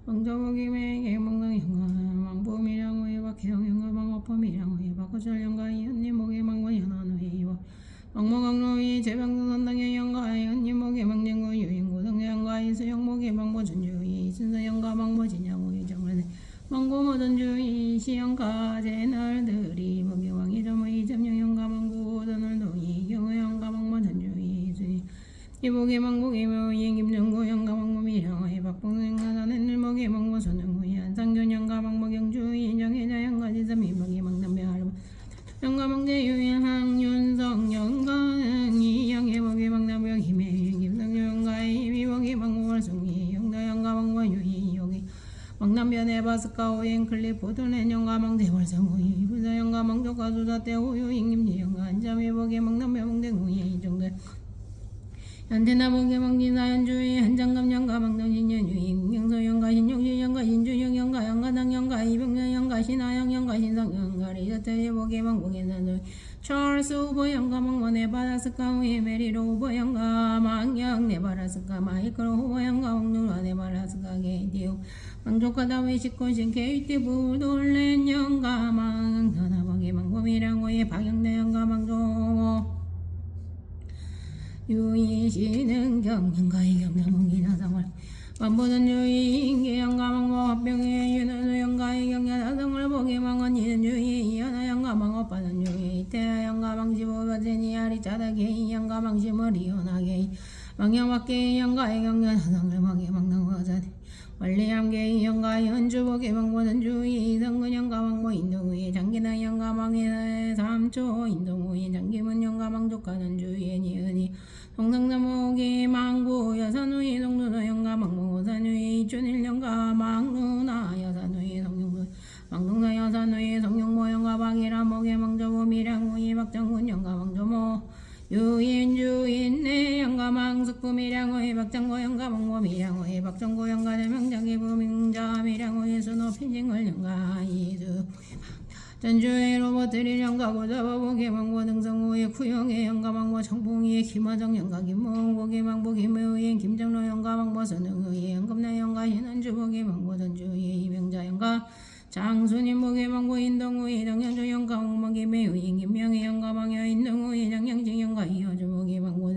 왕자목임의 먹는 영감 왕범이랑 외박해영 영감 왕업범이랑 외박거절 영가이 언니목의 망원 연한의 왕모강로의 제방선당의 영가이 언니목의 망쟁고 유인고등의 영가이 수영목의 망보전주의 순서 영가 망보진양의 정원의 망고모전주의 시영가 제날들이 목의왕이 점의 점영영가 망고전월동이 경의영가 망모전주의 수니 이복의 망복의 묘인 김정구 영가 망모미령의 박봉영가 나는일목의 망모선영의 한상균 영가 망모경주의 인정혜자 영가 지삼이목의 망남배하르 영가 망대유인 항윤성 영가 이영의 목의 망남병 힘의 김성유 영가의 미목의 망모월성이 영다 영가 망모유이 여기 망남변의 바스카 오행 클리포드는 영가 망대월성의 부자 영가 망조가 수자대 호유 임김지 영가 한잠의 목의 망남변 망대공의 이정도 현대나 목의 망진사 연주의 한장감 영가 망동신연유인 영서 영가 신영시 영가 신주영 영가 영가당 영가 이병년 영가 신하영 영가 신성 영가 리저트의 목의 망공의 산소 찰스 오버 영가 망원의 바라스카 후의 메리로 오버 영가 망영 네바라스카 마이클 오버 영가 왕누라 네바라스카 게이디오 망조카다 외식콘신 케이티 부돌렌 영가 망선아 목의 망범이랑 후의 박영대 영가 망조 유이시는 경영가의 경영몽이나 상월 만보는 유이인계 영가망모 합병의 유는 영가의 경야사성을 보게 망언이는 유이 연하 영가망 오빠는 유이 태아 영가망 지보가제니 아리짜다게 영가망심을 이혼하게 망영밖에 영가의 경야사성을 보게 망능화자니 원리함계 영가의 현주보게 망보는 주의 성근 영가망모 인동우의 장기나 영가망의 삼초 인동우의 장기문 영가망 족하는 주의 니은이 동성사목의 망고 여산우의 동누나 영가 망모산우의 준일 영가 망누나 여산우의 성룡도 망동사 여산우의 성룡모 영가 방이라 목의 망조모 미량우의 박정훈 영가 망조모 유인주인내 영가 망숙부 미량우의 박정고 영가 망모 미량우의 박정고 영가 대명장기 부명자 미량우의 순호 핀징을 영가 이수 전주의 로버트리 영가고 잡아보게 망보 등성우의 구영의 영가망보 청풍이의 김화정 영가 김몽복의 망보 김의의 김정로 영가 망보 선흥의 영금내 영가 신한주복의 망보 전주의 이명자 영가 장순인복의 망보 인동우의 정현주 영가 홍목의 매우인 김명의 영가 망여 인동우의 장영직 영가 이어주복의 망보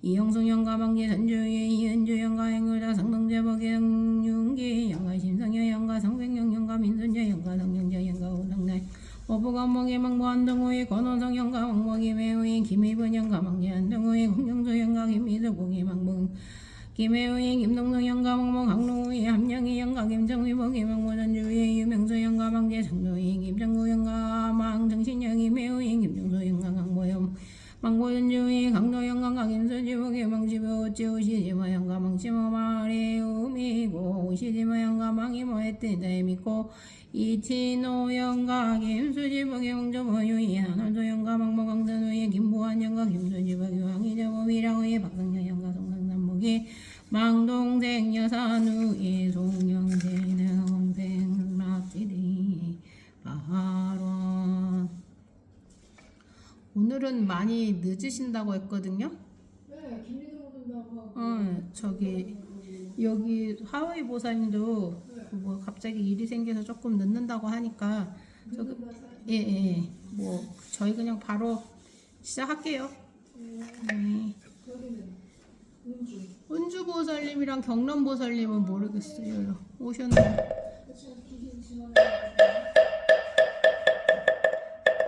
이영숙 영가 망계 전주의 이은주 영가 행을자 상동제복의 영윤기 영가 심성여 영가 성백영 영가 민순재 영가 성영재 영가 오성날 오부감목의 망보 안동우의 권원성 영가 망목의 매우인 김희분 영가 망제 안동우의 공영수 영가 김미숙국의 망봉 김혜우의 김동성 영가 망목 항로우의 함영의 영가 김정의 복의 망보 전주의 유명수 영가 망제 장로의 김정구 영가 망정신영의 매우인 김정수 영가 강모영 망고전주의 강도 영가 강임수지복의 망지보 우찌우시지마 영가 망치모 마리 우미고 우시지마 영가 망이모 했더니 믿고 이치노 영가 김수지복의 망조모 유이한 원조 영가 망모 강선우의 김부한 영가 김수지복의 왕이저모 미랑의 박성여 영가 동상남목의 망동생 여산우의 송영재는 홍생 막지리 바로 오늘은 많이 늦으신다고 했거든요. 네, 김리도 오신다고. 저기 여기 하와이 보사님도 뭐 갑자기 일이 생겨서 조금 늦는다고 하니까 저기 예. 뭐 저희 그냥 바로 시작할게요. 네. 은주 보살님이랑 경남 보살님은 모르겠어요. 오셨나요?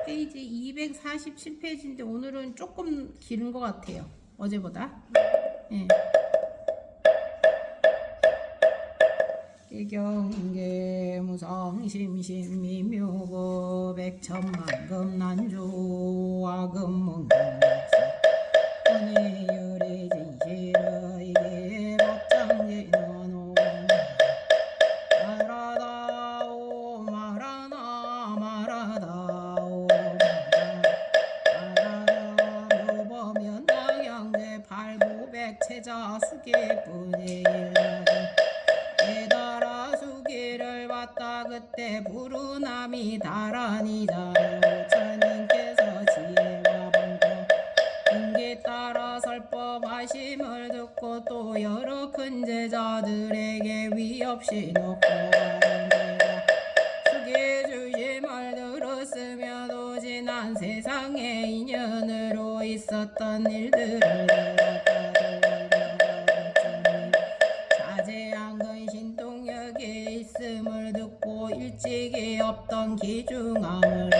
페이지 247페이지인데 오늘은 조금 길은 것 같아요. 어제보다. 예. 일경계 무성심심 미묘고 백천만금 난조와 금문금지 오늘 열의 진실의 이게 법장제 너노 말하다오 말하나 말하다오 말하다 묘보면 나경제 팔구백체자 수계뿐이 대다라 수계를 받다 그때 부르남이 다라니 자요 천인께서 지혜와 방도 말에 따라 설법하심을 듣고 또 여러 큰 제자들에게 위없이 놓고 가는지라 숙의 주심을 들었으며 또 지난 세상의 인연으로 있었던 일들을 자제한 근신동역에 있음을 듣고 일찍이 없던 기중함을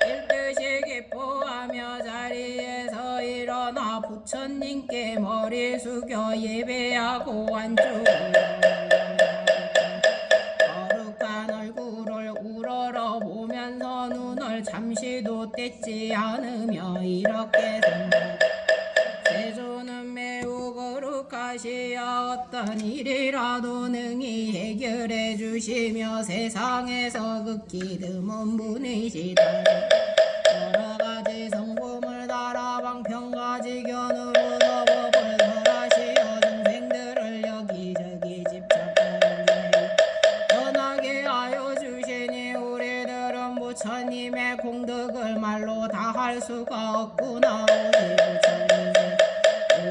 일뜻이 기뻐하며 자리에서 일어나 부처님께 머리 숙여 예배하고 안주를 거룩한 얼굴을 우러러 보면서 눈을 잠시도 떼지 않으며 이렇게 생각 세조는 매우 거룩하시어 어떤 일이라도 능히 해결해 주시며 세상에서 극히 드문 분이시다. 여러가지 성품을 따라 방편가지견으로서 법을 설하시어 중생들을 여기저기 집착하는데 편하게 하여 주시니 우리들은 부처님의 공덕을 말로 다 할 수가 없구나. 오직 부처님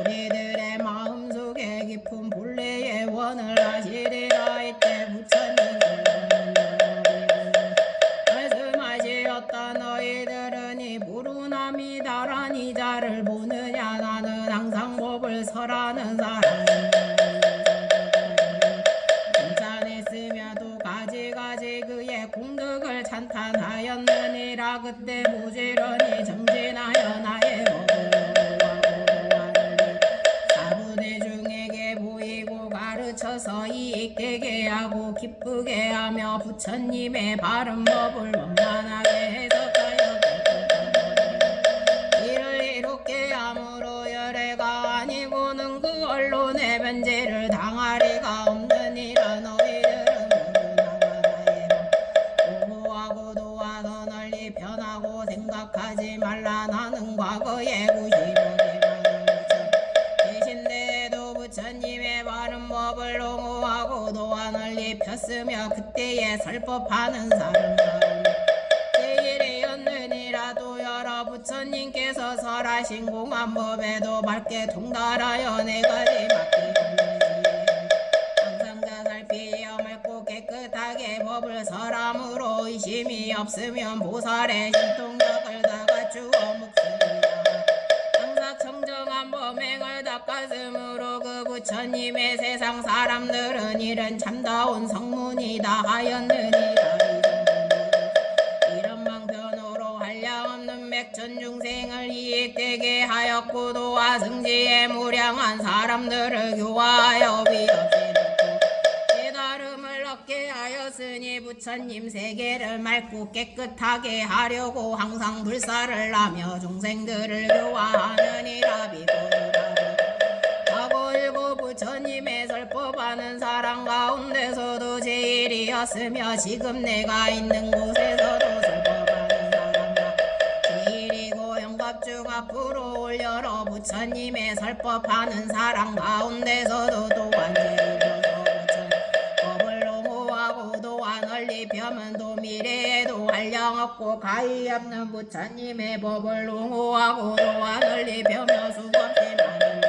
우리들의 마음속에 깊은 본래의 원을 하시리라. 이때 부처님께서는 말씀하시었다. 너희들은 이 부르나미다란 이자를 보느냐. 나는 항상 법을 설하는 사람이다. 칭찬했으며도 가지가지 그의 공덕을 찬탄하였느니라. 그때 부지런히 정진하여 나의 법을 가르쳐서 이익되게 하고 기쁘게 하며 부처님의 바른 법을 원만하게 해석하여 이를 이롭게 함으로 열애가 아니고는 그 언론의 변제를 당하리가 없느니라. 너희들은 모두나가 나의 법 공부하고 도와서 널리 편하고 생각하지 말라. 나는 과거에 95개 부처님의 바른 법을 옹호하고 도와 널리 폈으며 그때에 설법하는 사람 제일이었느니라도 여러 부처님께서 설하신 공안법에도 밝게 통달하여 네 가지 밖에 없는지 항상 다 살피어 맑고 깨끗하게 법을 설함으로 의심이 없으면 보살의 신통력을 다 갖추어 묵습니다. 청정한 범행을 닦았으므로 그 부처님의 세상 사람들은 이런 참다운 성문이다 하였느니라. 이런 방편으로 한량없는 백천 중생을 이익되게 하였고 도와 승지에 무량한 사람들을 교화하여 위없이 깨달음을 얻게 하였으니 부처님 세계를 맑고 깨끗하게 하려고 항상 불사를 하며 중생들을 교화하느니라. 비고라고 일곱 부처님의 설법하는 사람 가운데서도 제일이었으며 지금 내가 있는 곳에서도 설법하는 사람과 제일이고 영갑중 앞으로 올려러 부처님의 설법하는 사람 가운데서도 또한 제일이고 널리 펴면도 미래에도 한량없고 가히 없는 부처님의 법을 옹호하고 도와 널리 펴며 수없이 많은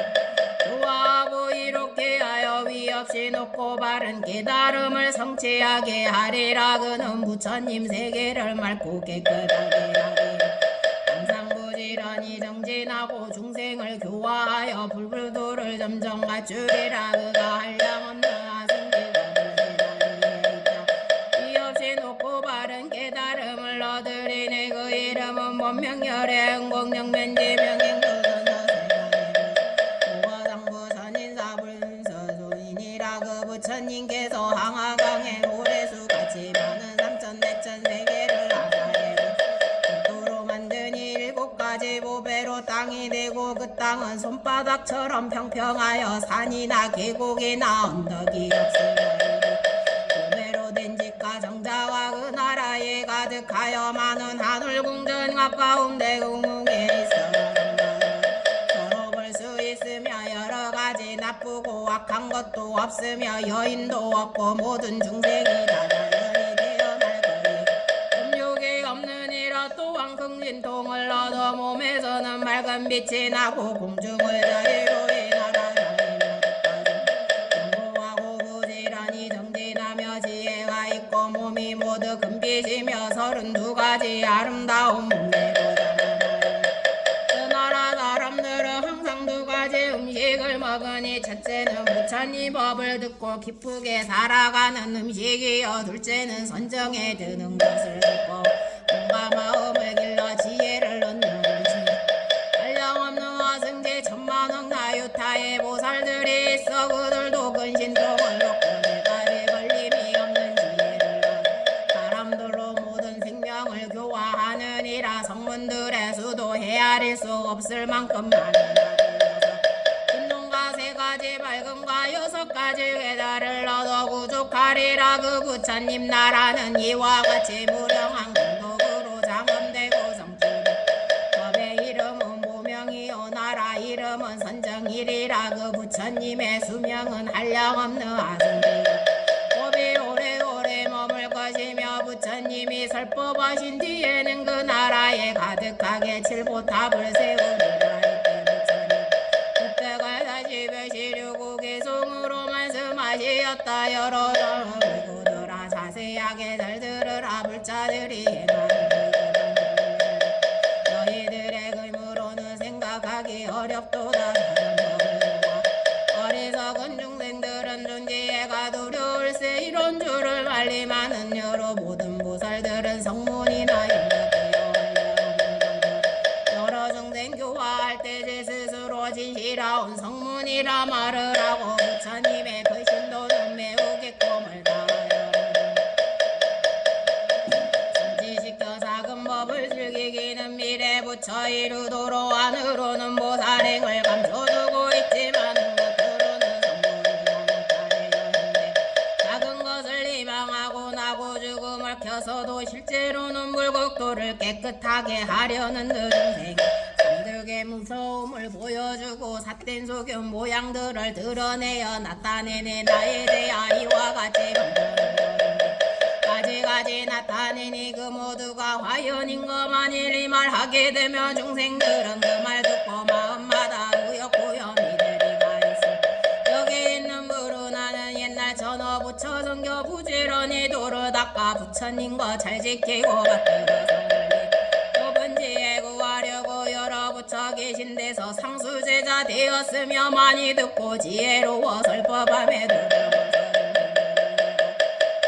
도와하고 이렇게 하여 위없이 높고 바른 깨달음을 성취하게 하리라. 그는 부처님 세계를 맑고 깨끗하게 하리 항상 부지런히 정진하고 중생을 교화하여 불불도를 점점 갖추리라. 그가 한량없는 깨달음을 얻으리니 그 이름은 본명열애 응공영면지명행도전서세간에 도화당부선인사불서소인이라. 그 부처님께서 항하강에 오래수같이 많은 삼천내천 세계를 하사해 국도로 만드니 7가지 보배로 땅이 되고 그 땅은 손바닥처럼 평평하여 산이나 계곡이나 언덕이 없으며 정자와 그 나라에 가득하여 많은 하늘궁전 가까운데 궁궁에 있어 서로 볼 수 있으며 여러가지 나쁘고 악한 것도 없으며 여인도 없고 모든 중생이 다 나열이 되어 날 거리 음욕이 없느니라. 또한 긍진통을 얻어 몸 몸에서는 맑은 빛이 나고 공중을 자리로이 날아다니며 공고하고 부지런히 정진하며 지혜가 있고 몸이 모두 금빛이며 32가지 아름다운 몸매로 그 나라 사람들은 항상 2가지 음식을 먹으니 첫째는 부처님 법을 듣고 기쁘게 살아가는 음식이요 둘째는 선정에 드는 것을 듣고 몸과 마음을 길러 지혜를 얻는 음식 한량없는 화승제 천만억 나유타의 보살들이 있어 그들도 근신통을 놓고 4가지 걸림이 없는 지혜를 얻어 사람들로 모든 생명을 교화하느니라 성문들의 수도 헤아릴 수 없을 만큼 많은 세 가지 밝음과 6가지 괴다를 얻어 구족하리라. 그 부처님 나라는 이와 같이 무량한 공덕으로 장엄되고 성취되고 법의 이름은 보명이요 나라 이름은 선정이리라. 그 부처님의 수명은 한량없는 아승이요 법이 오래오래 머물 것이며 부처님이 설법하신 뒤에는 그 나라에 가득하게 칠보탑을 세우리라. 여러 의고들아 자세하게 잘 들으라. 불자들이 행하는 너희들의 의무로는 생각하기 어렵도다. 어리석은 중생들은 존재가 두려울세 이런 줄을 말림하는 여러 모든 보살들은 성문이나 여러 중생 교화할 때 제 스스로 진실하온 성문이라 말을 하고 부처님의 그 신도는 매우 기쁨을 다하여 성지시켜 작은 법을 즐기기는 미래 부처 이루도록 안으로는 보살행을 감춰두고 있지만 겉으로는 성문이라 작은 것을 희망하고 나고 죽음을 켜서도 실제로는 물국도를 깨끗하게 하려는 등생 남들에게 무서움을 보여주고 삿된 소견 모양들을 드러내어 나타내네. 나에 대하 이와 같이 가지가지 나타내니 그 모두가 화연인 것만이리 말하게 되면 중생들은 그 말 듣고 마음마다 우역고염이 되리가 있어. 여기 있는 부르나는 옛날 전어 부처 성교 부지런히 도를 닦아 부처님과 잘 지키고 받들어서 지혜 구하려고 여러 부처 계신 데서 상수제자 되었으며 많이 듣고 지혜로워 설법함에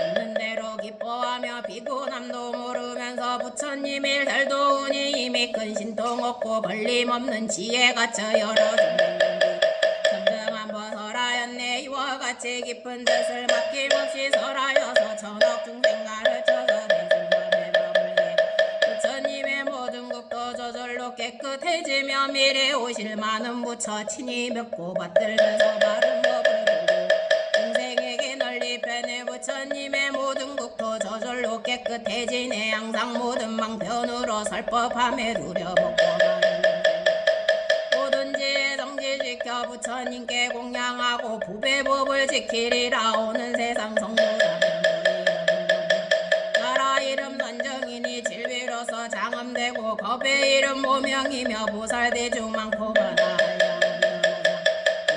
듣는 대로 기뻐하며 피곤함도 모르면서 부처님을 잘 도우니 이미 큰 신통 없고 걸림없는 지혜 갇혀 여러 점점 한번 설하였네. 이와 같이 깊은 뜻을 막힘없이 설하여서 천억 중생 가르쳐서 저절로 깨끗해지며 미래 오실 많은 부처 친히 뵙고 받들면서 바른 법을 보고 중생에게 널리 펴내 부처님의 모든 국토 저절로 깨끗해지네. 항상 모든 방편으로 설법함에 누려먹고 모든 지혜 성지시켜 부처님께 공양하고 부배법을 지키리라. 오는 세상 성불하면 나라 이름 선정이니 진리로서 장엄되고 법의 이름 보명이며 보살대중 많고 많아야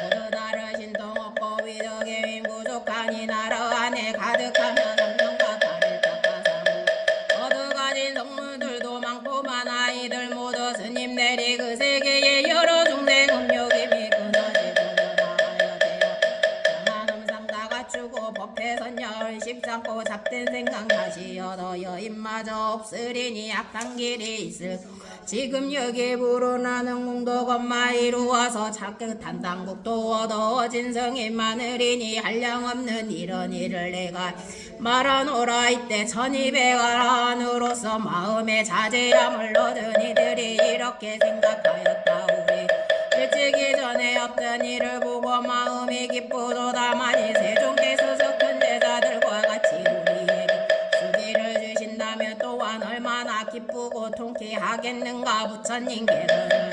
모두 다르신 동없고 위덕의 윈구족하니 나라 안에 가득하며 삼명과 발을 닦아사무 모두 가진 성문들도 많고 많아 이들 모두 스님 내리 그 세계의 여러 중생 음욕임이 끊어지고 나아야 되어 강한 음상 다 갖추고 법회 선열 십상고 잡된 생각 다시 얻어 여인마저 없으리니 악한 길이 있을 지금 여기 불어나는 공덕엄마 이루어서 차끗한 당국도 얻어 진성인 마늘이니 한량없는 이런 일을 내가 말하노라. 이때 1200아란으로서 마음의 자제함을 얻은 이들이 이렇게 생각하였다. 우리 일찍 이전에 없던 일을 보고 마음이 기쁘도다마니 세종께서 석큰 제자들과 같이 우리에게 수기를 주신다면 또한 얼마나 기쁘고 통쾌하겠는가. 부처님께서는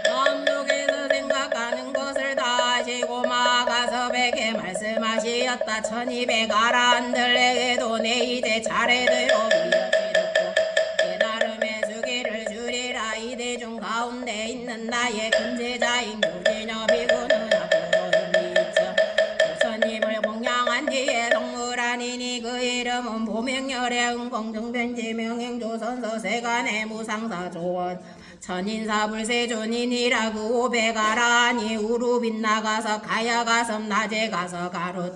마음속에서 생각하는 것을 다 아시고 마가섭에게 말씀하시었다. 1200아란들에게도 내 이제 차례대로 이어지고 깨달음의 수기를 주리라. 이대중 가운데 있는 나의 근제자인 교진여 비구는 앞으로 미쳐 부처님을 공양한 뒤에 성물하니니 그 이름은 보명열의 응공정변지 명행조선서 세간의 무상사 조원 천인사불세존이니라 그 오배가라니 우루 빗나가서 가야가섬 낮에 가서 가룻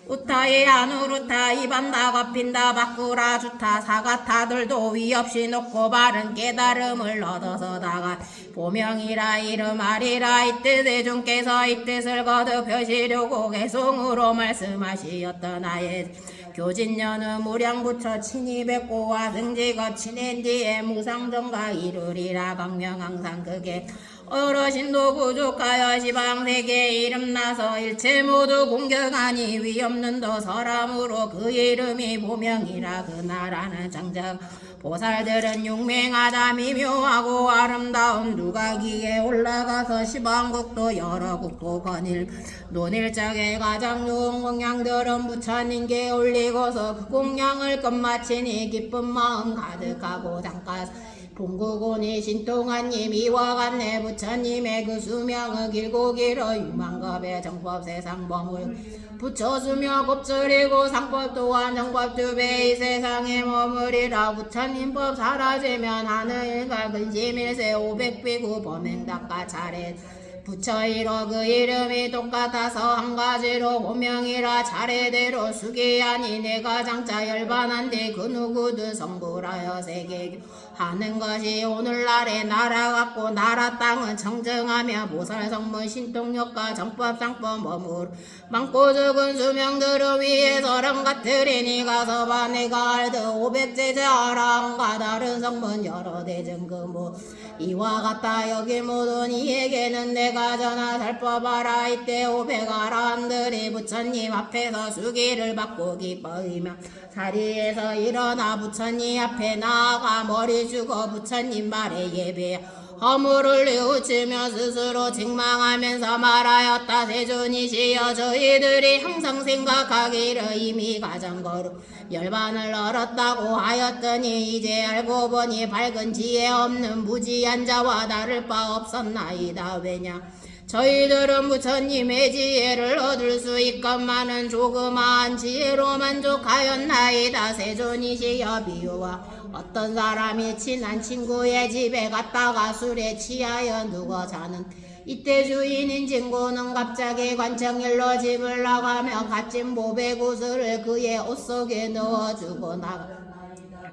우타에 안우루타 이반다 겉핀다 바꾸라 주타 사가타들도 위없이 놓고 바른 깨달음을 얻어서 다가 보명이라 이름하리라 이 뜻의 중께서 이 뜻을 거듭 펴시려고 개송으로 말씀하시었던 나의 교진년은 무량부처 친히 뵙고와 승지거 친한 뒤에 무상정가 이루리라 강명항상 그게 어르신도 부족하여 지방세계 이름나서 일체 모두 공경하니 위없는 도 서람으로 그 이름이 보명이라 그 나라는 장정 보살들은 용맹하다 미묘하고 아름다운 누가기에 올라가서 시방국도 여러 국도 건일 논일짝에 가장 좋은 공양들은 부처님께 올리고서 그 공양을 끝마치니 기쁜 마음 가득하고 잠깐 봉구곤이 신통한님 이와 같네 부처님의 그 수명은 길고 길어 유망겁의 정법 세상 범을 부처수며 곱절이고 상법 또한 정법 두 배 이 세상에 머무리라 부처님법 사라지면 하늘과 근심일세 500비구 범행닦아 차례 부처 이로 그 이름이 똑같아서 한 가지로 고명이라 차례대로 수기하니 내가 장차 열반한데 그 누구도 성불하여 세계 하는 것이 오늘날의 나라 같고 나라 땅은 청정하며 보살성문 신통력과 정법상법 머물 많고 적은 수명들을 위해 서름 같으리니 가서 봐 내가 알듯 500제자랑과 다른 성문 여러 대증금무 이와 같다 여기 모든 이에게는 내가 전하 살펴봐라 이때 500아란들이 부처님 앞에서 수기를 받고 기뻐이며 자리에서 일어나 부처님 앞에 나아가 머리 죽어 부처님 말에 예배 허물을 뉘우치며 스스로 책망하면서 말하였다 세존이시여 저희들이 항상 생각하기를 이미 가장 거룩 열반을 얼었다고 하였더니 이제 알고 보니 밝은 지혜 없는 무지한 자와 다를 바 없었나이다 왜냐 저희들은 부처님의 지혜를 얻을 수 있건만은 조그마한 지혜로 만족하였나이다 세존이시여 비유와 어떤 사람이 친한 친구의 집에 갔다가 술에 취하여 누워 자는 이때 주인인 친구는 갑자기 관청일로 집을 나가며 갇힌 보배구슬을 그의 옷 속에 넣어주고 나가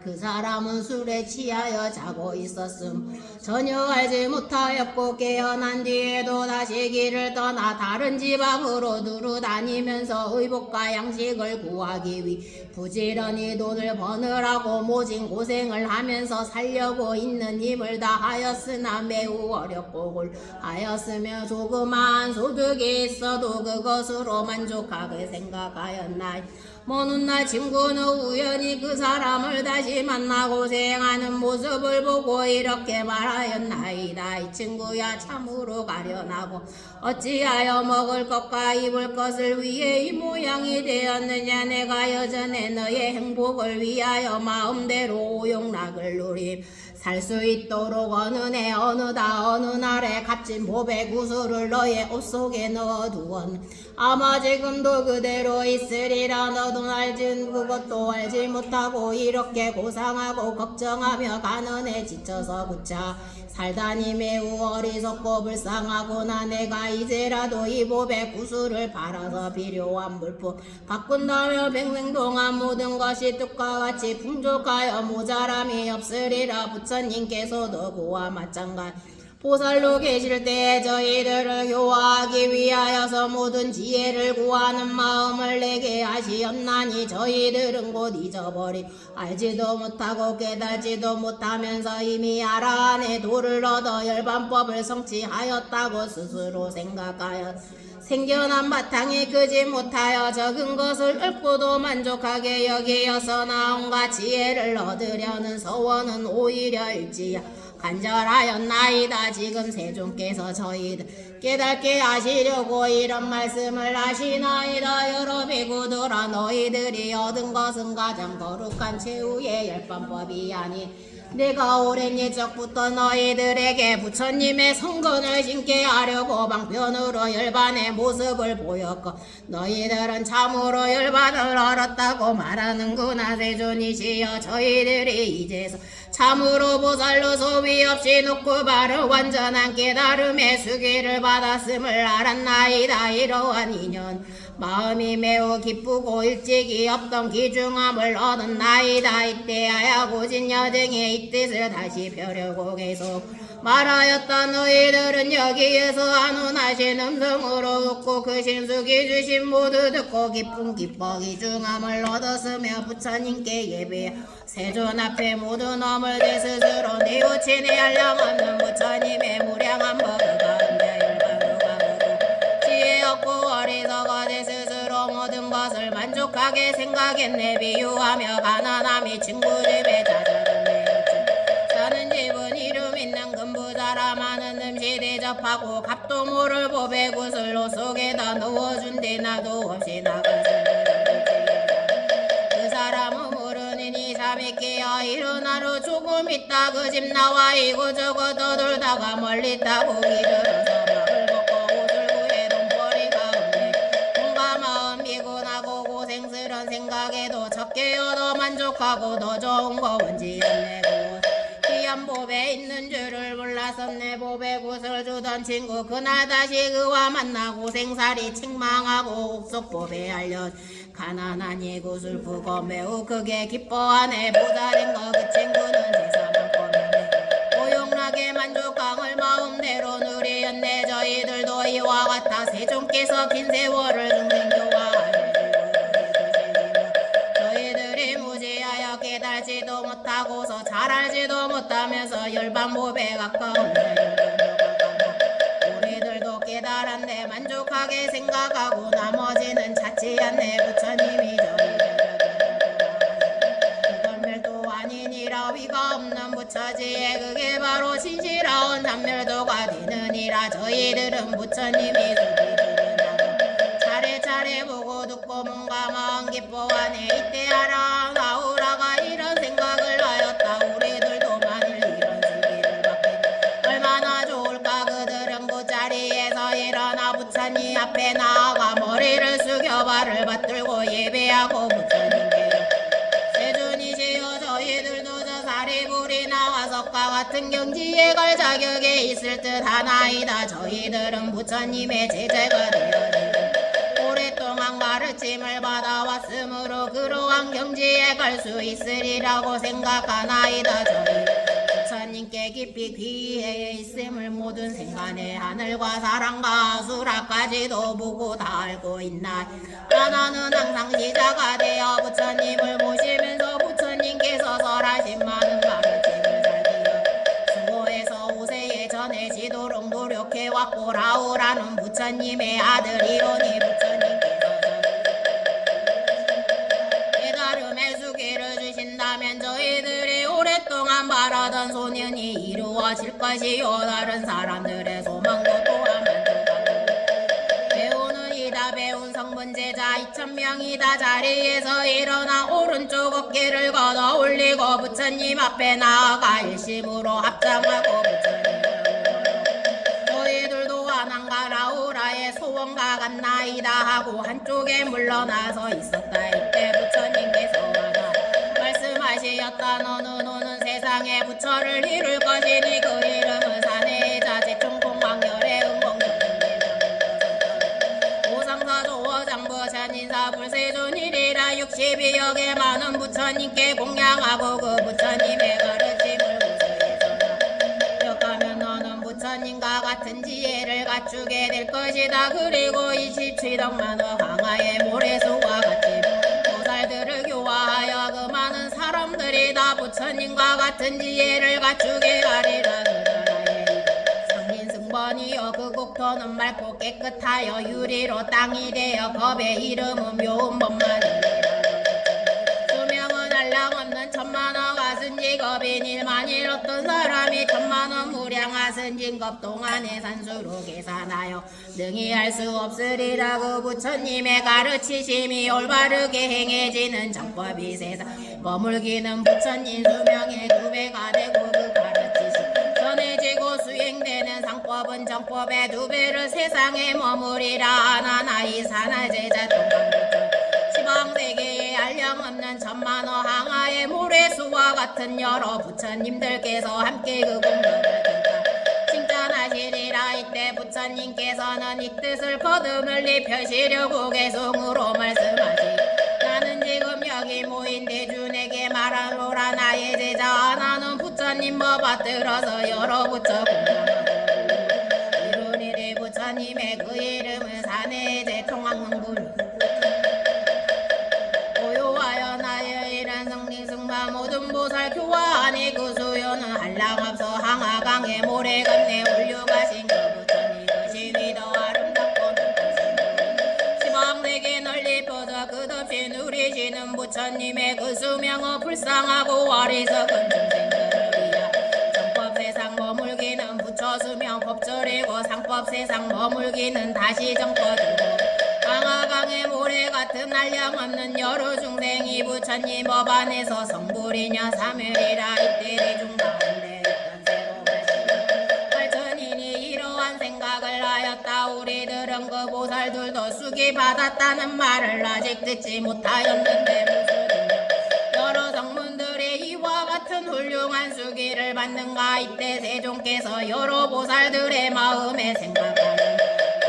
그 사람은 술에 취하여 자고 있었음 전혀 알지 못하였고 깨어난 뒤에도 다시 길을 떠나 다른 지방으로 두루 다니면서 의복과 양식을 구하기 위해 부지런히 돈을 버느라고 모진 고생을 하면서 살려고 있는 힘을 다하였으나 매우 어렵고 굴하였으며 조그마한 소득이 있어도 그것으로 만족하게 생각하였나이 먼 훗날 친구는 우연히 그 사람을 다시 만나고 생하는 모습을 보고 이렇게 말하였나이다 이 친구야 참으로 가련하고 어찌하여 먹을 것과 입을 것을 위해 이 모양이 되었느냐 내가 여전히 너의 행복을 위하여 마음대로 오용락을 누림 살 수 있도록 어느 내 어느 날에 갇힌 보배구슬을 너의 옷 속에 넣어두었 아마 지금도 그대로 있으리라 너도 알지 그것도 알지 못하고 이렇게 고상하고 걱정하며 가난에 지쳐서 구차 살다니 매우 어리석고 불쌍하구나 내가 이제라도 이 보배구슬을 팔아서 필요한 물품 바꾼다며 평생 동안 모든 것이 뜻과 같이 풍족하여 모자람이 없으리라 부처님께서도 그와 마찬가지 보살로 계실 때 저희들을 교화하기 위하여서 모든 지혜를 구하는 마음을 내게 하시었나니 저희들은 곧 잊어버리 알지도 못하고 깨달지도 못하면서 이미 아라한의 도를 얻어 열반법을 성취하였다고 스스로 생각하여 생겨난 바탕이 크지 못하여 적은 것을 얻고도 만족하게 여기어서 나온과 지혜를 얻으려는 서원은 오히려 일지야 간절하였나이다 지금 세존께서 저희들 깨닫게 하시려고 이런 말씀을 하시나이다 여러 비구들아 너희들이 얻은 것은 가장 거룩한 최후의 열반법이 아니 내가 오랜 예적부터 너희들에게 부처님의 성근을 신게 하려고 방편으로 열반의 모습을 보였고 너희들은 참으로 열반을 얼었다고 말하는구나. 세존이시여 저희들이 이제서 참으로 보살로 소위 없이 놓고 바로 완전한 깨달음의 수기를 받았음을 알았나이다. 이러한 인연 마음이 매우 기쁘고 일찍이 없던 기중함을 얻었나이다. 이때하야 고진 여등의 이 뜻을 다시 펴려고 계속 말하였다. 너희들은 여기에서 안온하신 음성으로 듣고 그 신수기 주신 모두 듣고 기쁜 기뻐 기중함을 얻었으며 부처님께 예배 세존 앞에 모두 넘을 대 스스로 뉘우치니 한량 없는 부처님의 무량한 법을 가운데 열반도가 모두 지혜 없고 어리석어 대 스스로 모든 것을 만족하게 생각했네. 비유하며 가난함이 친구집에 찾아갔네. 사는 집은 이름 있는 금부자라 많은 음식 대접하고 값도 모를 보배 구슬로 속에다 넣어준 뒤 나도 없이 나가서 그 사람은 모르니 잠이 깨어 일어나러 조금 있다 그 집 나와 이곳저곳 떠돌다가 멀리 있다고 기들어서 밥을 먹고 옷을 구해 돈벌이가 없네. 뭔가 마음 피곤하고 고생스런 생각에도 적게 얻어 만족하고 더 좋은 거 뭔지 없네. 귀한 보배 있는 줄을 몰랐었네. 보배 굿을 주던 친구 그날 다시 그와 만나고 생살이 책망하고 옥석 보배 알려 가난하니 굿을 푸고 매우 크게 기뻐하네. 보다린 거 그 친구는 제사 많고 명예 고용나게 만족함을 마음대로 누리었네. 저희들도 이와 같아 세존께서 긴 세월을 중생교화하여 저희들이 무지하여 깨달지도 못하고서 잘 알지도 못하면서 열반보배 가까운데 우리들도 깨달았네. 만족하게 생각하고 나머지는 찾지 않네. 부처님이 그건 별도 아니니라. 위가 없는 부처지에 그게 바로 진실하온 단멸도가 되느니라. 저희들은 부처님이 차례차례 보고 듣고 뭔가 마음 기뻐하네. 이때 하라 나오라가 이런 생각을 하였다. 우리들도 만일 이런 수기를 받게 얼마나 좋을까. 그들은 그 자리에서 일어나 부처님 앞에 나아가 머리를 숙여 발을 받들고 예배하고 부처님께 세존이시여 저희들도 저 사리불이 나와서과 같은 경지에 갈 자격에 있을 듯 하나이다. 저희들은 부처님의 제자가 되어지는 오랫동안 가르침을 받아왔으므로 그러한 경지에 갈 수 있으리라고 생각하나이다. 저희 부처님께 깊이 귀해 있음을 모든 생간의 하늘과 사람과 수라까지도 보고 다 알고 있나. 나는 항상 시자가 되어 부처님을 모시면서 부처님께서 설하신 많은 가르침을 살피어 수고해서 5세에 전해지도록 노력해왔고 라오라는 부처님의 아들이오니 부처님께서 깨달음의 수기를 주신다면 저희들이 오랫동안 바라던 소년이 이루어질 것이요. 다른 사람들의 소망도 또한 만족하고 배우는 이다. 배운 성분 제자 2000명이다. 자리에서 일어나 오른쪽 어깨를 걷어 올리고 부처님 앞에 나아가 일심으로 합장하고 부처님 너희들도 안한가 라오라의 소원과 같나이다 하고 한쪽에 물러나서 있었다. 이때 부처님께서 와가 말씀하시었다. 너는 오는 세상에 부처를 이룰 것이니 그 이름은 사내자 제총공광열의 오상사조어장부천인사 불세존이리라. 62역의 많은 부처님께 공양하고 그 부처님의 가르침을 기억하면 너는 부처님과 같은 지혜를 갖추게 될 것이다. 그리고 27억만의 강화의 모래수와 같이 보살들을 교화하여 그 많은 사람들이 다 부처님과 같은 지혜를 갖추게 하리라. 그 나라의 상인승번이여 그 국토는 맑고 깨끗하여 유리로 땅이 되어 법의 이름은 묘운 법만이니라. 수명은 한량 없는 천만원 가슴 직업인 1만일 어떤 사람이 천만원 무량하스 밭은 진겁 동안의 산수로 계산하여 능히 할 수 없으리라고 부처님의 가르치심이 올바르게 행해지는 정법이 세상 머물기는 부처님 수명의 2배가 되고 그 가르치심 전해지고 수행되는 상법은 정법의 2배를 세상에 머무리라 하나나이 산하제자 동강부처 시방세계에 한량없는 천만호 항하의 모래수와 같은 여러 부처님들께서 함께 그 공덕을 칭찬하시리라. 이때 부처님께서는 이 뜻을 거듭을 입혀시려고 개송으로 말씀하시 나는 지금 여기 모인 대중에게 말하노라. 나의 제자 나는 부처님 법받들어서 여러 부처 공양하고 이루리리. 부처님의 그 이름은 사내제 통왕불 고요하여 나의 이른 성리승마 모든 보살 교화하니 그 수요는 한량없어 항하강에 모래감내 올려가신 그 부처님 그 신이 더 아름답고 높으신 시방세계 널리 뻗어 끝없이 누리시는 부처님의 그 수명은 불쌍하고 어리석은 중생들을 위하여 정법 세상 머물기는 부처 수명 법절이고 상법 세상 머물기는 다시 정법이고 강하강의 모래 같은 한량없는 여러 중생이 부처님 법 안에서 성불이냐 사멸이라. 이때 대중가운데 있던 새로 말씀은 발천이니 이러한 생각을 하였다. 우리들은 그 보살들도 수기 받았다는 말을 아직 듣지 못하였는데 무슨 여러 성문들의 이와 같은 훌륭한 수기를 받는가. 이때 세종께서 여러 보살들의 마음에 생각하는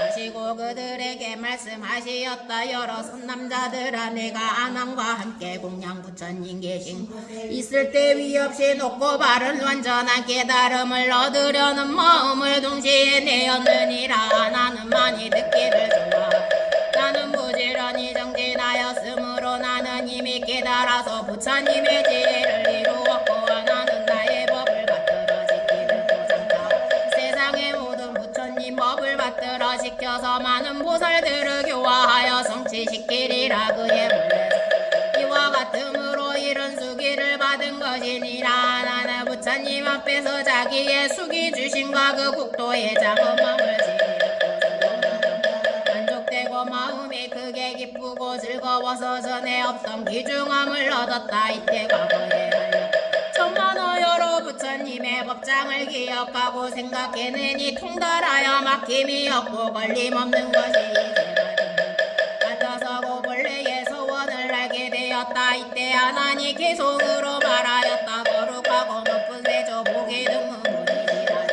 하시고 그들에게 말씀하시었다. 여러 선남자들아 내가 안왕과 함께 공양 부처님 계신 있을 때 위없이 높고 바른 완전한 깨달음을 얻으려는 마음을 동시에 내었느니라. 나는 많이 듣기를 좋아 나는 부지런히 정진하였으므로 나는 이미 깨달아서 부처님의 지혜를 이루었고 나는 나의 법을 받들어 지키는 도전다. 세상의 모든 부처님 법을 받들어 지켜서 많은 보살들을 교화하여 성취시키리라. 그의 원래 이와 같음으로 이런 수기를 받은 것이니라. 나는 부처님 앞에서 자기의 수기 주심과 그 국도의 장엄함을 만족되고 마음이 크게 기쁘고 즐거워서 전에 없던 귀중함을 얻었다. 이때 과거에 천만호 여러 부처님의 법장을 기억하고 생각해내니 통달하여 막힘이 없고 걸림없는 것이 같아서고 본래의 소원을 알게 되었다. 이때 하나니 개송으로 말하였다. 거룩하고 높은 세조 보기 등문이니라.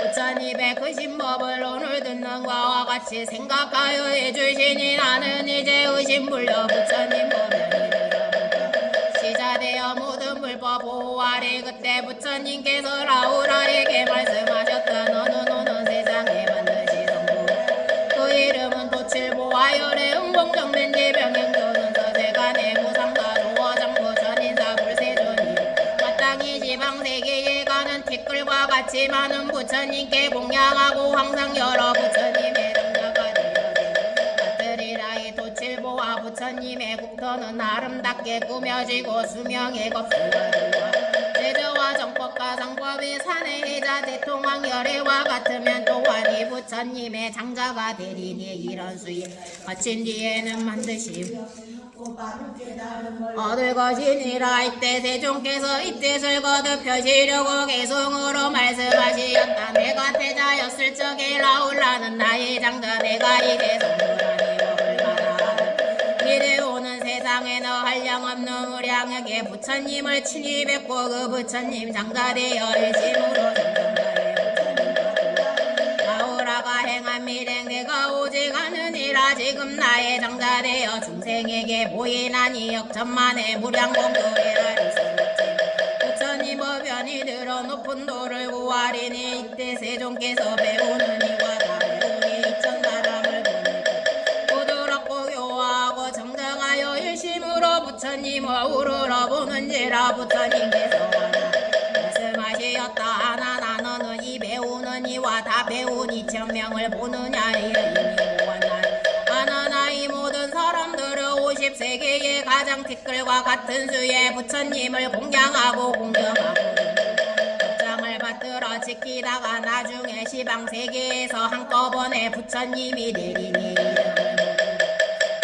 부처님의 그 신법을 오늘 듣는 것과 같이 생각하여 해주시니 나는 이제 의심불려 부처님 법을 시자되어 모든 불법 보호하리. 그때 부처님께서 라우라에게 말씀하셨다. 너는 세상에 만드신 성부 그 이름은 도칠보아열의 응공정면지 병행조는 서세간의 무상가 조어장부 전인사 불세존이 마땅히 지방세계에 가는 티끌과 같이 많은 부처님께 공양하고 항상 여러 부처님의 등자가 되어지리라. 이 도칠보아 부처님의 국토는 아름답게 꾸며지고 수명의 겁수가 들과 제저와 정법과 상법이 산의 해자 대통왕 열애와 같으면 또한 이 부처님의 장자가 되리니 이런 수에 거친 뒤에는 반드시 얻을 것이니라. 이때 세종께서 이 뜻을 거듭하시려고 개송으로 말씀하시었다. 내가 태자였을 적에 라울라는 나의 장자 내가 이제 성불하니 법을 받아 미래 오는 세상에는 한량없는 무량하게 부처님을 친히 뵙고 그 부처님 장자되어 일심으로 정정하여 라우라가 행한 미래 내가 오직 하느니라. 지금 나의 장자되어 중생에게 보이나니 역천만의 무량공도에 아리수 부처님 법연이 들어 높은 도를 구하리니. 이때 세종께서 배우는 이와 다 배우니 2,000사람을 보내고 부드럽고 교화하고 정정하여 일심으로 부처님을 우러러 보는지라. 부처님께서 말씀하시었다. 하나 너는 이 배우는 이와 다 배운 2,000명을 보느냐. 이미 보았나. 하나 이 모든 사람들은 50세계의 가장 티끌과 같은 수의 부처님을 공양하고 공경하고 법장을 받들어 지키다가 나중에 시방세계에서 한꺼번에 부처님이 내리니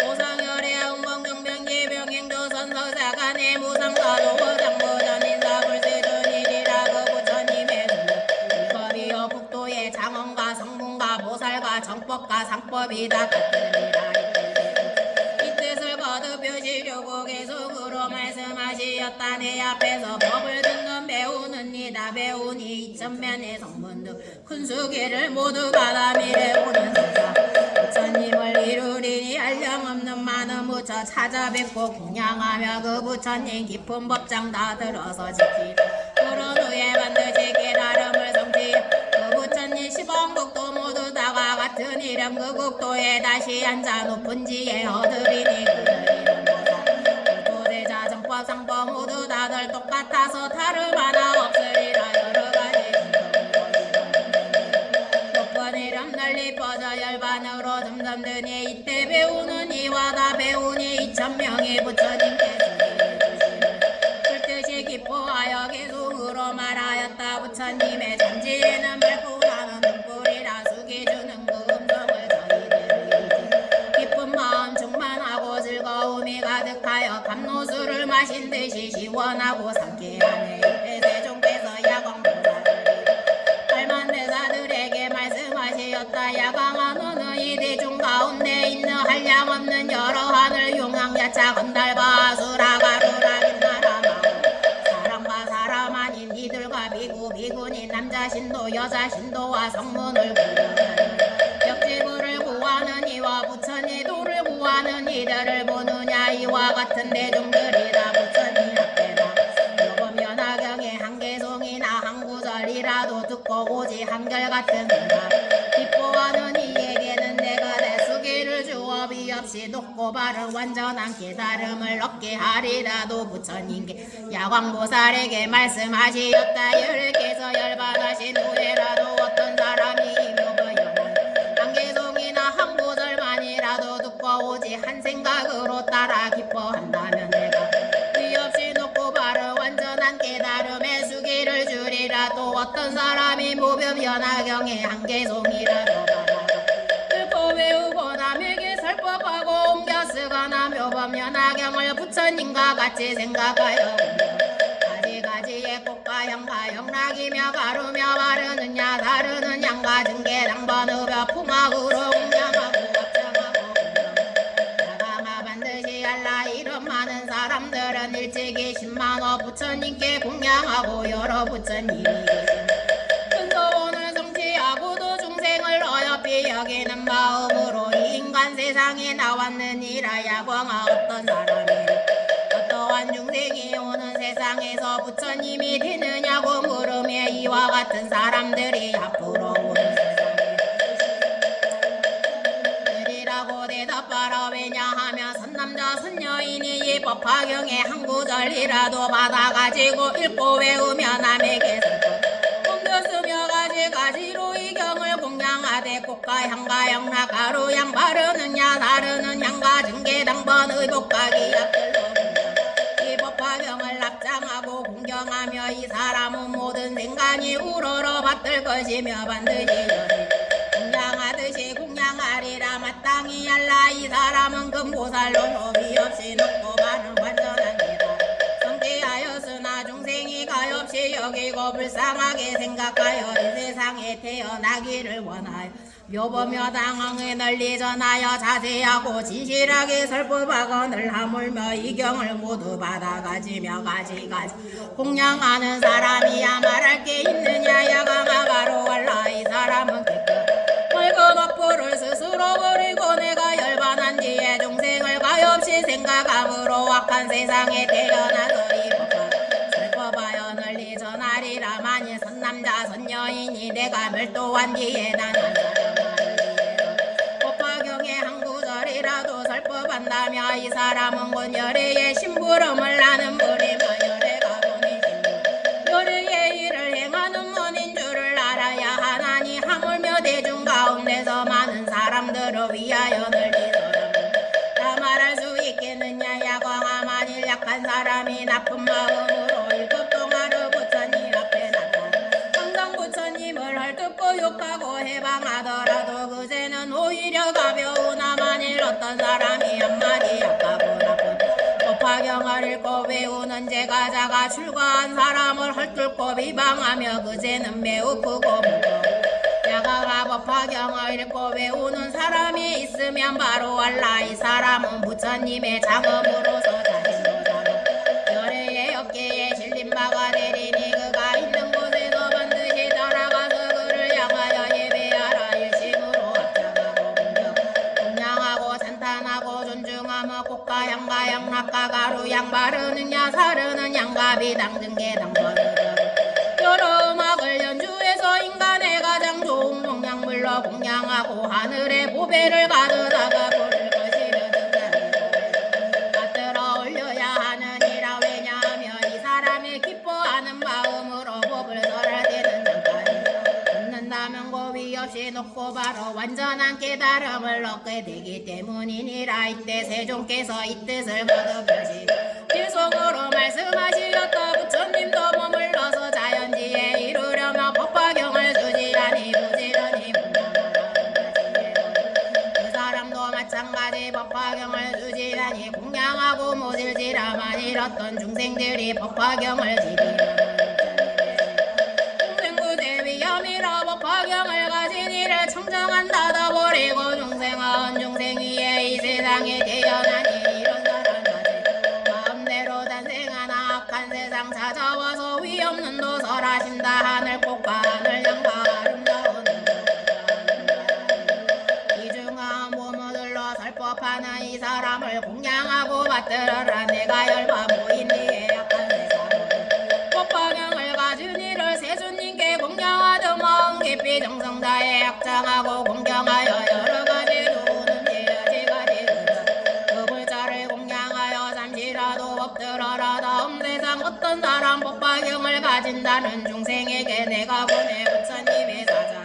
오상열의 응공정병기병행조선 서사간의 무상가도 장보전인사불세전일이라 그 부처님의 법이요 국도의 장엄과 성문과 모살과 정법과 상법이다 같으니라. 이 뜻을 거듭 표시려고 계속으로 말씀하시었다. 내 앞에서 법을 듣는 배우는 이다. 배우니 이천면의 성문등 큰 수기를 모두 받아 미래오는 세상 부처님을 이루리니 한량없는 많은 부처 찾아뵙고 공양하며 그 부처님 깊은 법장 다 들어서 지키라. 그런 후에 반드시 깨달음을 성취 그 부처님 시방국도 모두 다가 같은 이름 그 국도에 다시 앉아 높은 지에 얻으리니 그들이는 도대자 정법 상법 모두 다들 똑같아서 다름 하나 없으리라. 여러가지 높은 이름 널리 뻗어 열반으로 덤덤드니 이때 배우는 이와 다 배우니 2000명의 부처님께 뜻이 기뻐하여 계속으로 말하였다. 부처님의 잠지에는 맑고 나는 등불이라 숙이주는 그 음성을 저희들이 기쁜 마음 충만하고 즐거움이 가득하여 감로수를 마신 듯이 시원하고 상쾌하네. 이때 세종께서 야광보살을 팔만대사들에게 말씀하시었다. 야광아 너는 이 대중 가운데 있는 한량없는 여러 하늘 용왕야차 건달바 수라가루라 빛나라 사람과 사람 아닌 이들과 비구 비구니 남자 신도 여자 신도와 성문을 구하는 역지구를 구하는 이와 부처니 도를 구하는 이들을 보느냐. 이와 같은 대중들이다. 부처님 앞에나 요범연화경의 한 개송이나 한 구절이라도 듣고 오지 한결같은 생각 기뻐하는 이에게는 내가 내 수기를 주어 비없이 높고 바른 완전한 깨달음을 얻게 하리라도 부처님께 야광보살에게 말씀하시었다. 열께서 열반하신 후에라도 어떤 사람이 묘보연한 한 개송이나 한 구절만이라도 듣고 오지 한 생각으로 따라 기뻐한다면 내가 비없이 높고 바른 완전한 깨달음의 수기를 주리라. 또 어떤 사람이 모범연화경의 한 개송이라도 받아가 듣고 외우고 남에게 설법하고 옮겨 쓰거나 묘범연화경을 부처님과 같이 생각하여 가지가지의 꽃과 형과 영락이며 가루며 바르느냐 다르는 양과 증계 당번으며 풍악으로 공양하고 합장하고 나가마 반드시 알라. 이런 많은 사람들은 일찍이 10만호 부처님께 공양하고 여러 부처님이 계신 큰 소원을 성취하고도 중생을 어여삐 여기는 마음으로 이 인간 세상에 나왔느니라. 야광아 어떤 사람이 어떠한 중생이 오는 세상에서 부처님이 되느냐고 물으며 이와 같은 사람들이 앞으로 오는 세상에 되리라고 대답하라. 왜냐하면 선남자 선여인이 이 법화경의 한 구절이라도 받아가지고 읽고 외우며 남에게 옮겨쓰며 가지가지로 이 경을 공양하되 꽃과 향과 영락 가루향 바르느냐 다르는 향과 증계당번의 복각이 앞들로 이 법화경을 납장하고 공경하며 이 사람은 모든 생간이 우러러 받들 것이며 반드시 전에 공양하듯이 공양하리라. 마땅히 알라. 이 사람은 금보살로 노비 없이 높고 바른 완전한 기다 성취하였으나 중생이 가엾이 여기고 불쌍하게 생각하여 이 세상에 태어나기를 원하여 묘보며 당황에 널리 전하여 자세하고 진실하게 설법하고 늘 하물며 이 경을 모두 받아가지며 가지가지 공양하는 사람이야 말할 게 있느냐. 야광아 바로 알라. 이 사람은 맑은 어포를 스스로 버리고 내가 열반한 뒤에 중생을 가엾이 생각함으로 악한 세상에 태어나서 이 법화 설법하여 널리 전하리라. 만일 선남자 선여인이 내가 멸도한 뒤에 난한 사람을 법화경의 한 구절이라도 설법한다며 이 사람은 곧 열애의 심부름을 나는 부리며 열애가 보니 열애의 일을 행하는 분인 줄을 알아야 하나니 하물며 대중 가운데서 많은 사람들을 위하여 널리 다 말할 수 있겠느냐. 야광아 만일 약한 사람이 나쁜 마음으로 일급 동안을 부처님 앞에 나타나 항상 부처님 말 듣고 욕하고 해방하더라도 그새는 오히려 가벼우나만 잃었던 사람이 한마디 약하고 나쁜 법화경을 읽고 외우는 제가자가 출가한 사람을 헐뜯고 비방하며 그새는 매우 크고 무거워 야가가 법화경을 읽고 외우는 사람이 있으면 바로 알라. 이 사람은 부처님의 장엄으로서 자신도 장엄 열애의 어깨에 실린 바가 되리니 그가 있는 곳에서 반드시 따라가서 그를 향하여 예배하라. 일심으로 합장하고 공양하고 찬탄하고 존중하며 꽃과 향과 양락과 가루 양 바르는 야 사르는 양갑이 당등계 당번으로 여러 음악을 연주해서 인간의 가장 좋은 공양물로 공양하고 하늘의 보배를 가져다가 고를 것이며 등장이 받들어 올려야 하느니라. 왜냐하면 이 사람이 기뻐하는 마음으로 법을 설하되는 장까지 듣는다면 고비 없이 놓고 바로 완전한 깨달음을 얻게 되기 때문이니라. 이때 세종께서 이 뜻을 거듭하시 일송으로 말씀하시었다. 부처님도 머물러서 자연지에 이르려면 법화경을 주지라니 부지런히 공양하라. 그 사람도 마찬가지 법화경을 주지라니 공양하고 모질지라만 잃었던 중생들이 법화경을 지리라는 중생구대위험이라 법화경을 가진 이를 청정한 닫아버리고 중생은 중생 위에 이 세상에 태어나니 이런 사람 악한 세상 찾아와서 위없는 도설하신다. 하늘꽃과 하늘양과 아름다운 이중한 모모들로 설법하는 이 사람을 공양하고 받들어라. 내가 열과 모인 이에 약한 세상을 법화경을 가진 이를 세주님께 공양하듯 마음 깊이 정성 다해 악장하고 공경하여 여러가지 도우는 지가지 그 불자를 공양하여 잠시라도 엎드러라. 다음 세상 어떤 사람 법화경을 가진다는 중생에게 내가 보내 부처님의 사자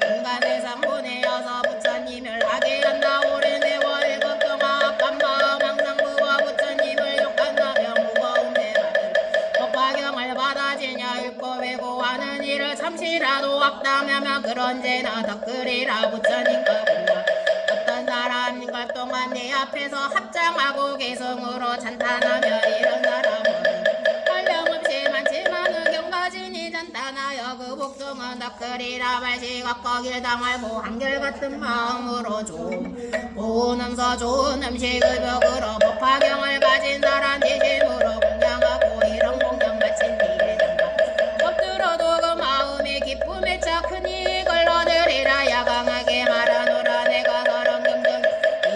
인간 세상 보내어서 부처님을 하게 한다. 오랜 세월 일곱 동안 악한 마음 항상 부어 부처님을 욕한다며 무거운 대받을 법화경을 받아지냐 읽고 외고하는 일을 잠시라도 악당하며 그런 죄나 덕으리라. 부처님과 공양 어떤 사람 것 동안 내 앞에서 합장하고 개성으로 찬탄하며 이런 사람은 한량없이 많지만 의경가지니 찬탄하여 그 복숭은 덕으리라. 발시각거 길당하고 한결같은 마음으로 좋은 음서 좋은 음식의 벽으로 법화경을 가진 사람 진심으로 공양하고 이런 공양 마친 뒤에 엎드려도 그 마음이 기쁨에 차 큰 이익을 얻으리라. 야강하게 말하노라. 내가 그런 경전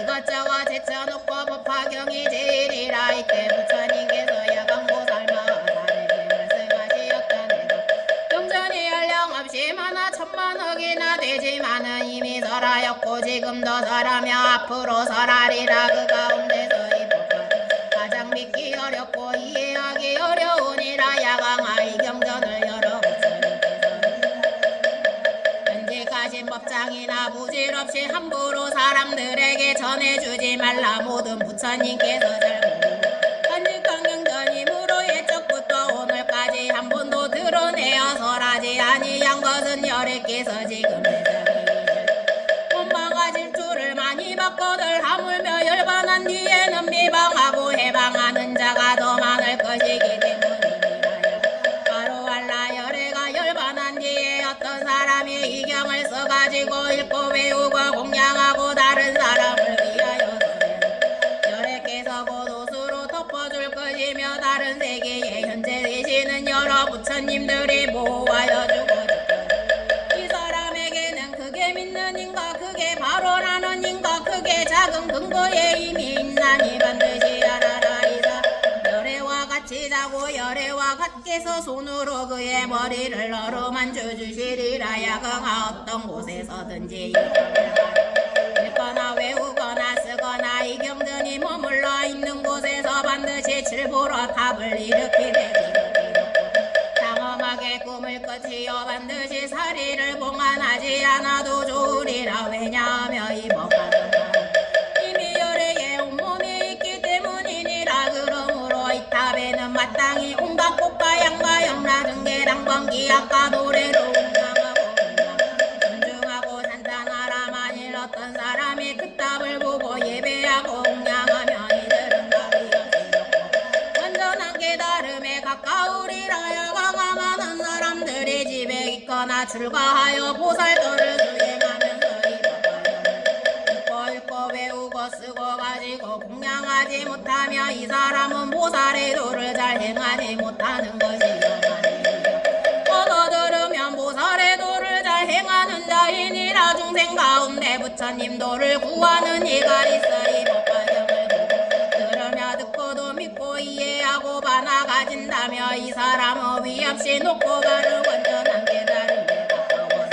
이것저것 제쳐놓고 법화경이 제일이라. 이때 부처님께서 야강보살 마하사에게 말씀하시었다. 내가 경전이 한량없이 많아 천만억이나 되지만은 이미 설하였고 지금도 설하며 앞으로 설하리라. 그 가운데서 이 법화 가장 믿기 어렵고 이해하기 어려우니라. 야강하 이 경전을 여러 가신 법장이나 부질없이 함부로 사람들에게 전해주지 말라. 모든 부처님께서 잘 모르고 한일강 경전이므로 예적부터 오늘까지 한 번도 드러내어 설하지 아니한 것은 열애께서 지금 세상에 원망과 질투를 많이 받거들 하물며 열반한 뒤에는 비방하고 해방하는 자가 더 많을 것이기 때문이니라. 바로 알라. 열애가 열반한 뒤에 어떤 사람이 이 경을 써가지고 읽고 외우고 공양하고 다른 사람을 위하여 열애께서 곧 옷으로 덮어줄 것이며 다른 세계에 현재 계시는 여러 부처님들이 보호하여 주고 이 사람에게는 크게 믿는 인과 크게 발언하는 인과 크게 작은 근거에 이미 있나니 반드시 알아라. 이사 열애와 같이 자고 열애와 같게서 손으로 그의 머리를 어루만져 주시리라. 야강하 어떤 곳에서든지 읽거나 외우거나 쓰거나 이 경전이 머물러 있는 곳에서 반드시 칠보러 탑을 일으키되 장엄하게 꿈을 끝이요 반드시 사리를 봉안하지 않아도 좋으리라. 왜냐하며 이 법화는 이미 열애의 온몸이 있기 때문이니라. 그러므로 이 탑에는 마땅히 온갖 꽃과 양과 영라 등계랑 번기 악과 노래로 공양하고 다 출가하여 보살도를 수행하면서 읽고 외우고 쓰고 가지고 공양하지 못하며 이 사람은 보살의 도를 잘 행하지 못하는 것이요. 얻어 들으면 보살의 도를 잘 행하는 자이니라. 중생 가운데 부처님 도를 구하는 이가 있으리. 법화경을 들으며 듣고도 믿고 이해하고 받아 가진다며 이 사람은 위없이 높고 바른 완전한 깨달음에 가까워서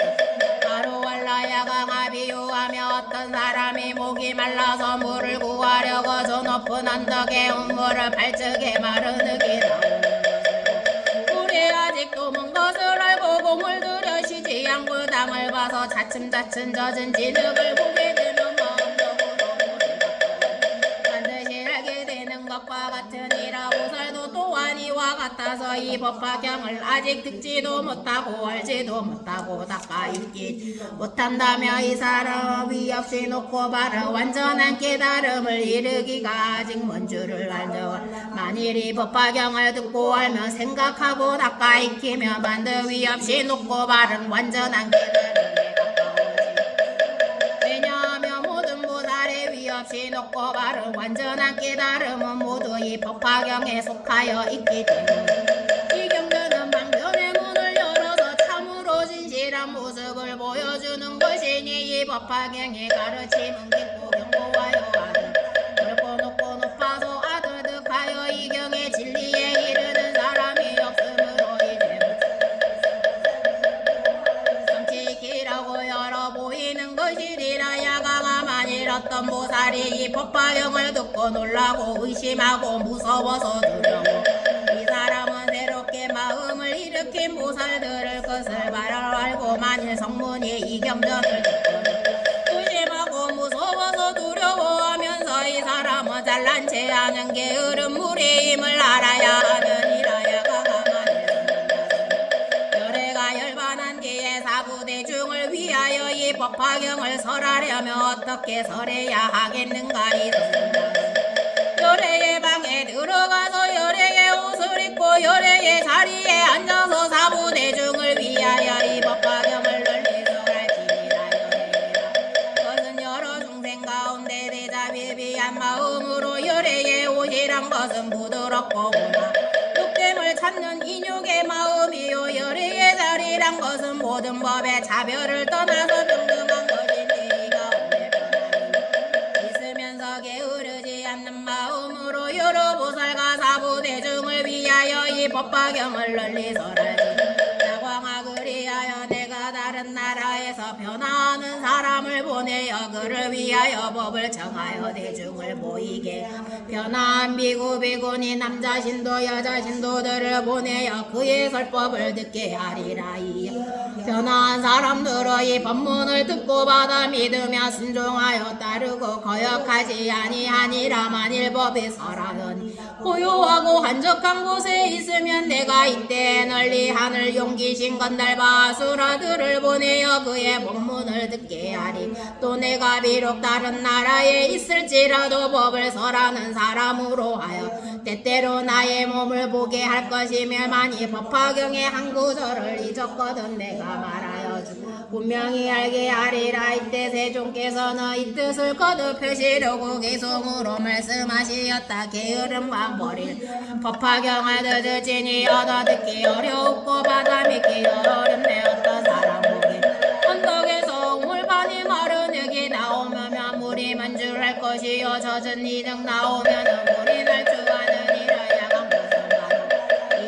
바로 war라야강아 비유하며 어떤 사람이 목이 말라서 물을 구하려고 저 높은 언덕에 우물을 발적에 마른 흙이 나오는 것이고 물이 아직도 먼 것을 알고 공을 들여 쉬지 않고 땅을 봐서 차츰차츰 젖은 진흙을 보게 되면 마음적으로 물이 반드시 알게 되는 것과 같으니라. 보살도 또한 이와 같아서 이 법화경을 아직 듣지도 못하고 알지도 못하고 닦아 읽지 못한다며 이 사람은 위없이 높고 바른 완전한 깨달음을 이르기가 아직 먼 줄을 알죠. 만일 이 법화경을 듣고 알면 생각하고 닦아 익히면 반드 위없이 높고 바른 완전한 깨달음에 가까워지. 왜냐하면 모든 보살의 위없이 높고 바른 완전한 깨달음은 모두 이 법화경에 속하여 있기 때문에 이 경전은 방편의 문을 열어서 참으로 진실한 모습을 보여주는 것이니 이 법화경의 가르침은 깊고 견고하여 아득 넓고 높고 높아서 아득득하여 이 경의 진리에 이르는 사람이 없으므로 이제 성취기라고 열어 보이는 것이리라. 야강아 만일 어떤 보살이 이 법화경을 듣고 놀라고 의심하고 무서워서 두려워 이 사람은 새롭게 마음을 일으킨 보살들을 것을 바로 알고 만일 성문이 이 경전을 듣고 의심하고 무서워서 두려워하면서 이 사람은 잘난 체 하는 게으른 무리임을 알아야 하느니라. 야강아 만일 열애가 열반한 뒤에 사부대중을 위하여 이 법화경을 설하려면 어떻게 설해야 하겠는가. 열애의 방에 들어가서 열애의 옷을 입고 열애의 자리에 앉아서 사부대중을 위하여 이 법화경을 널리 설할지니라. 그것은 여러 중생 가운데 대자비비한 마음으로 열애의 옷이란 것은 부드럽고 고나 득됨을 찾는 인육의 마음이요. 열애의 자리란 것은 모든 법의 차별을 떠나서 평등한 것이니 이가 오래 변하니 있으면서 게으르지 않는 마음으로 여러 보살과 사부대중을 위하여 이 법화경을 널리 설하지. 야광아 그리하여 내가 다른 나라에서 변화하는 사람을 보내어 그를 위하여 법을 정하여 대중을 모이게 변화한 비구 비구니 남자 신도 여자 신도들을 보내어 그의 설법을 듣게 하리라. 이 변화한 사람들의 이 법문을 듣고 받아 믿으며 순종하여 따르고 거역하지 아니하니라. 만일 법이 설하더니 고요하고 한적한 곳에 있으면 내가 이때 널리 하늘 용기신 건달바 수라들을 보내어 그의 법문을 듣게 하리. 또 내가 비록 다른 나라에 있을지라도 법을 설하는 사람으로 하여 때때로 나의 몸을 보게 할 것이며 만일 법화경의 한 구절을 잊었거든 내가 말하여 주고 분명히 알게 하리라. 이때 세존께서는 이 뜻을 거듭하시려고 개성으로 말씀하시었다. 게으름과 버릴 법화경을 듣을지니 얻어듣기 어렵고 받아 믿기 어렵네. 어떤 사람 보기 언덕에서 우물판이 마른 흙이 나오면 물이 만줄할 것이요 젖은 이등 나오면 물이 날 줄 아느니라.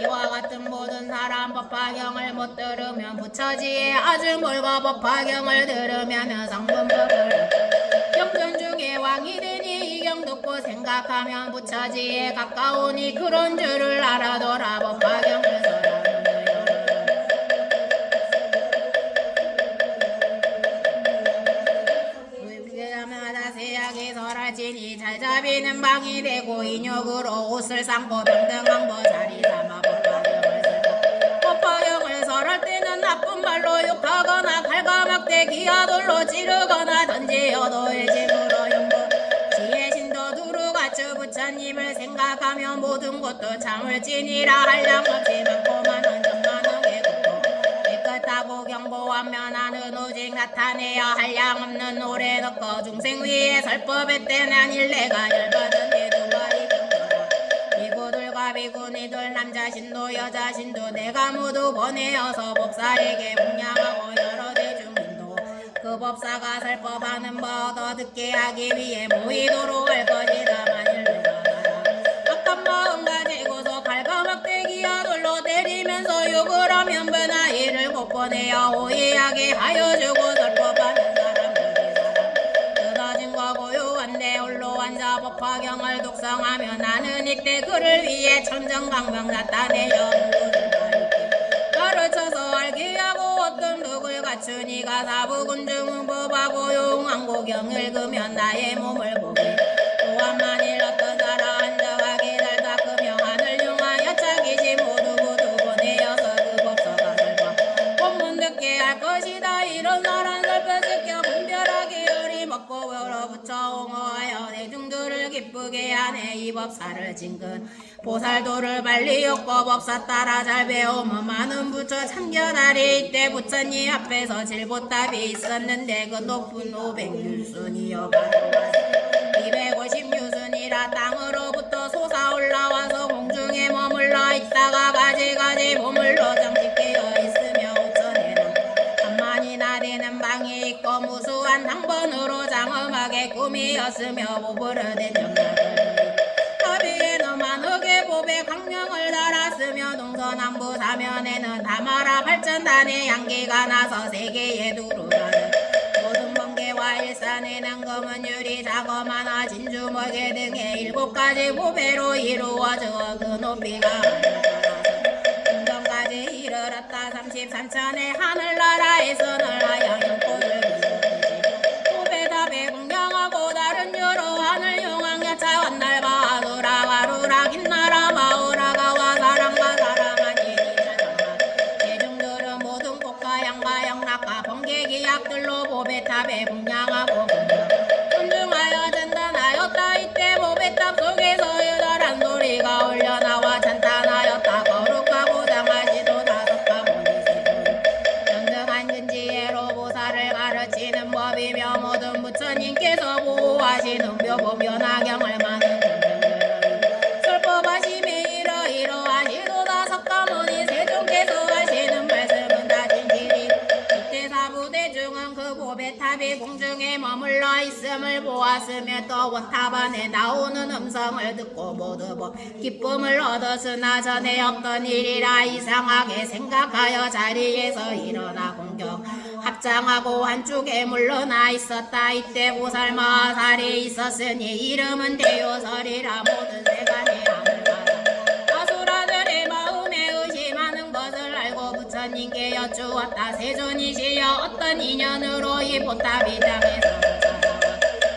이와 같은 모든 사람 법화경을 못 들으면 부처지에 아주 멀고 법화경을 들으면 성분법을 경전 중에 왕이 되니 이 경 듣고 생각하면 부처지에 가까우니 그런 줄을 알아둬라. 법화경을 설하는 세약이 설할지니 잘 잡이는 방이 되고 인욕으로 옷을 삼고 평등한 보살이 삼아 법화경을 설할 때는 나쁜 말로 욕하거나 칼과 막대 기와 돌로 찌르거나 던지어도 일심으로 용도 지혜 신도 두루가츠 부처님을 생각하며 모든 것도 참을지니라. 한량없이 많고 많은 정만하게 걷고 깨끗하고 경하고 경보하면 하는 오직 나타내야 할 양 없는 노래 넣고 중생 위에 설법에 떼난 일례가 열받은 대두가 이경거라 비구들과 비구니들 남자신도 여자신도 내가 모두 보내어서 법사에게 공양하고 여러 대중인도 그 법사가 설법하는 바 얻어 듣게 하기 위해 모이도록 할 것이다. 만일 누가 가라 악한 마음 가지고서 칼과 막대기와 돌로 때리면서 욕을 하면 변화이를 곧 보내어 오해하게 하여 주고 설법하는 사람들이 사람 끊어진 거 고요한데 홀로 앉아 법화경을 독성하며 나는 이때 그를 위해 천정강명 나타내어 누구를 가르쳐서 알게 하고 어떤 덕을 갖추니가 사부군중은 법하고 용한 고경 읽으면 나의 몸을 보게 또한 만일 어떤 사람 안정하게 날 닦으며 하늘 용하여 자기지 모두 보내어서 그 법서가 설법 본문 듣게 할 것이다. 이런 사람 설법시켜 분별하게 열이 먹고 열어붙여 옹호하여 대중들을 기쁘게 하네. 이 법사를 징근 보살도를 빨리 엮고 법사 따라 잘 배우면 많은 부처 참견하리. 이때 부처님 앞에서 질보답이 있었는데 그 높은 500유순이여 250유순이라 땅으로부터 솟아 올라와서 공중에 머물러 있다가 가지가지 보물로 정직되어 있으며 5천에는 한만이나 되는 방이 있고 무수한 당번으로 장엄하게 꾸미었으며 오버려된 정락을 합의에는 만억의 법에 강령을 달았으며 동서남부 사면에는 다마라 발전단의 양기가 나서 세계에 두루라는 모든 번개와 일산에는 검은 유리 작업 하나 진주 먹개 등의 7가지 보배로 이루어져 그 높이가 공정까지 이르렀다. 33천의 하늘나라에서 널하여 연꽃을 보배답에 공양하고 다른 여러 하늘 용왕야차 원날 바하루라 가루라 긴나라 바오라가와 사랑과 사랑한 이리자정한 대중들은 모든 꽃과 양과 영락과 번개기 약들로 보배탑에 공양하고 존중하여 전단하였다. 이때 보배탑 속에서 여달한 소리가 올려나와 찬탄하였다. 거룩하고 장하시도 다섯 가문이 세분 정정한 근지혜로 보살을 가르치는 법이며 모든 부처님께서 보호하시는 묘법 변화경을 많은 설법하심에 이러하시도다. 석가모니 세종께서 하시는 말씀은 다 진실이 이때 사부대중은 그 보배탑이 공중에 머물러 있음을 보았으며 또 원탑 안에 나오는 음성을 듣고 모두 기쁨을 얻었으나 전에 없던 일이라 이상하게 생각하여 자리에서 일어나 공경 합장하고 한쪽에 물러나 있었다. 이때 보살 마살이 있었으니 이름은 대요설이라 모든 세간에 아수라들의 마음에 의심하는 것을 알고 부처님께 여쭈었다. 세존이시여 어떤 인연으로 이 보탑이 땅에서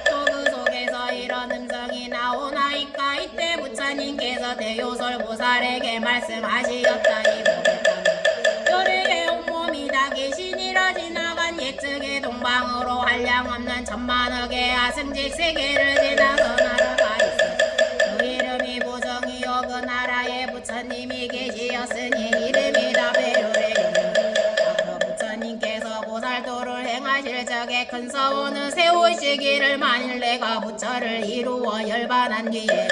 또 그 속에서 이런 음성이 나오나이까. 이때 부처님께서 대요설 보살에게 말씀하시었다. 이 보배탑은 열애의 온몸이 다 계시니라. 지나간 옛적의 동방으로 한량없는 천만억의 아승직 세계를 지나서 나라가 있어 그 이름이 보정이요 그 나라에 부처님이 계시었으니 이름이 다배율의 그 부처님께서 보살도를 행하실 적에 큰 서원을 세우시기를 만일 내가 부처를 이루어 열반한 뒤에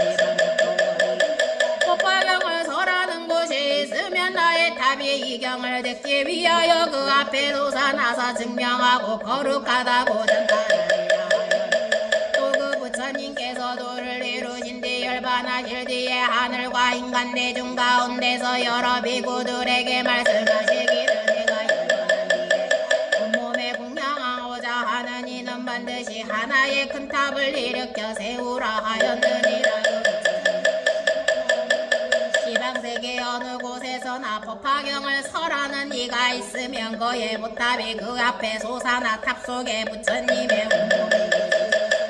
법화경을 설하는 곳이 있으면 나의 탑이 이 경을 듣기 위하여 그 앞에 솟아나서 증명하고 거룩하다고 전달하리라. 또 그 부처님께서 도를 이루신 뒤 열반하실 뒤에 하늘과 인간 대중 가운데서 여러 비구들에게 말씀하시기를 내가 열반한 뒤에 온몸에 공양하고자 하는 이는 반드시 하나의 큰 탑을 일으켜 세우라 하였느니라. 세계 어느 곳에서나 법화경을 설하는 이가 있으면 그의 보탑이 그 앞에 솟아나 탑 속에 부처님의 온몸이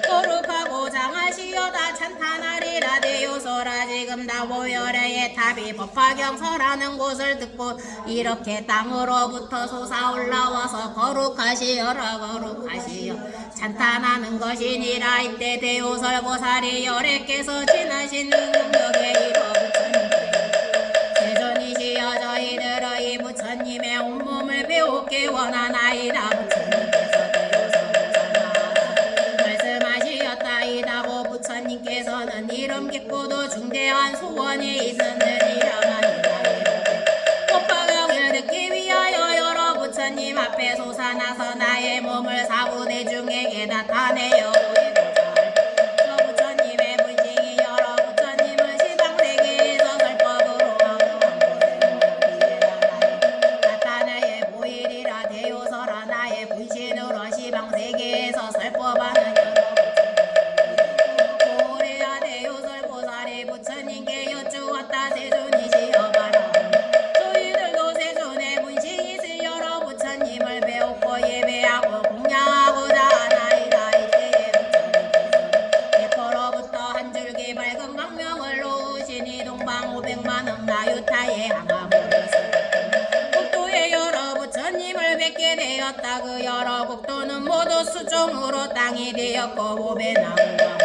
거룩하고 장하시어다 찬탄하리라. 대요소라 지금 다 보혈의 탑이 법화경 설하는 곳을 듣고 이렇게 땅으로부터 솟아올라와서 거룩하시어라 거룩하시어 찬탄하는 것이니라. 이때 대요설 보살이 열애께서 지나신 능력에 이뤄 부처님 저희들의 부처님의 온몸을 배우게 뵙게 원하나이다. 부처님께서 대우선보사나 말씀하시었다이다고. 부처님께서는 이름 깊고도 중대한 소원이 있으느니라마니다이다. 법화경을 듣기 위하여 여러 부처님 앞에 솟아나서 나의 몸을 사부대 중에게 나타내어 보이고자 저 부처님의 분식이 여러 부처님은 시방세계에서 설법으로 어두운 곳에 나타내어 보이리라. 대요서라. 나의 분신으로 시방세계에서 설법하는 여러 부처님 고래야 대요설보살이 부처님께 여쭈었다. 세존이시여봐라. 저희들도 세존의 분신이 있을 여러 부처님을 배웠고 예배하고 공양하고자 하나이다. 이때에 부처님께서 대포로부터 한 줄기 밝은 광명을 놓으시니 동방 500만억 나유타에 항암으로 국도에 여러 부처님을 뵙게 되었다. 그 여러 국도는 모두 수종으로 땅이 되었고 보배 나무가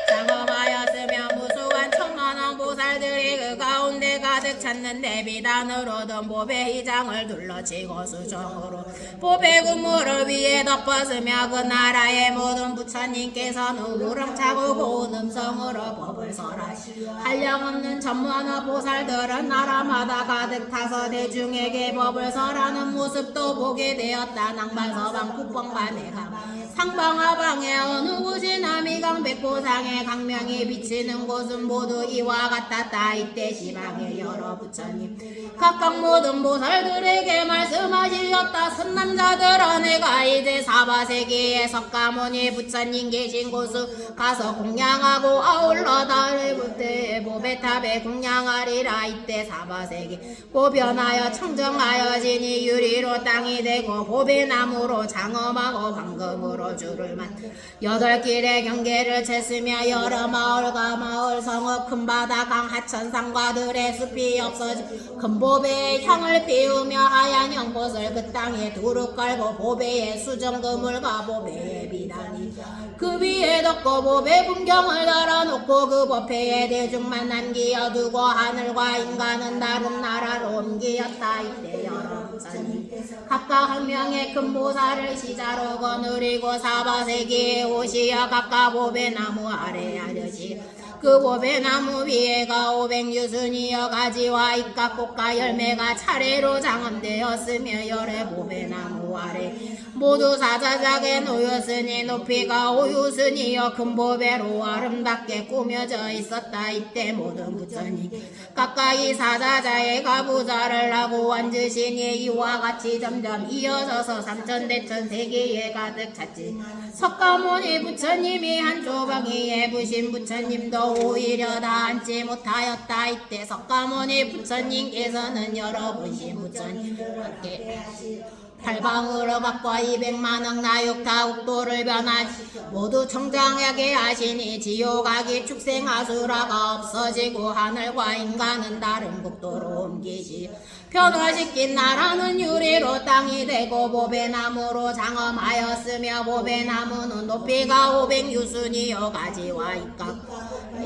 장엄하였으며 무수한 천만왕 보살들이 그 가운데 가득 찼는데 비단으로든 보배 이장을 둘러치고 수종으로 보배 군무를 위에 덮었으며 그 나라의 모든 부처님께서는 우렁차고 고운 음성으로 법을 설하시고 한량없는 천만왕 보살들은 나라마다 가득 타서 대중에게 법을 설하는 모습도 보게 되었다. 낭반서방 국방반에 가 상방하방에 어느 곳이 남이강 백고상에 강명이 비치는 곳은 모두 이와 같았다. 이때 시방의 여러 부처님 각각 모든 보살들에게 말씀하시었다. 선남자들아, 내가 이제 사바세계에 석가모니 부처님 계신 곳을 가서 공양하고 아울러 달을 그때 보배탑에 공양하리라. 이때 사바세계 고변하여 청정하여지니 유리로 땅이 되고 보배나무로 장엄하고 황금으로 줄을 만 여덟 길의 경계를 챘으며 여러 마을과 마을 성읍 큰 바다 강 하천산과 들의 숲이 없어지 큰 보배의 향을 피우며 하얀 연꽃을 그 땅에 두루 깔고 보배에 수정그물과 보배의 비단이 그 위에 덮고 보배 분경을 달아놓고 그 법회에 대중만 남기어두고 하늘과 인간은 다른 나라로 옮기었다. 이때 여러 부처님 각각 한 명의 큰 보살을 시자로 거느리고 사바세계에 오시어 각각 보배나무 아래 아저씨 그 보배나무 위에가 500유순이여 가지와 잎과 꽃과 열매가 차례로 장엄되었으며 열의 보배나무 아래 모두 사자작에 놓였으니 높이가 5유순이여 큰 보배로 아름답게 꾸며져 있었다. 이때 모든 부처님 각각 이 사자자에 가부좌를 하고 앉으시니 이와 같이 점점 이어져서 삼천대천 세계에 가득 찼지. 석가모니 부처님이 한 조방위에 부신 부처님도 오히려 다 앉지 못하였다. 이때 석가모니 부처님께서는 여러 분신 부처님께 팔방으로 바꿔 200만억 나육다국도를 변하시 모두 청정하게 하시니 지옥악이 축생아수라가 없어지고 하늘과 인간은 다른 국도로 옮기시 변화시킨 나라는 유리로 땅이 되고 보배나무로 장엄하였으며 보배나무는 높이가 500유순이여 가지와 잎과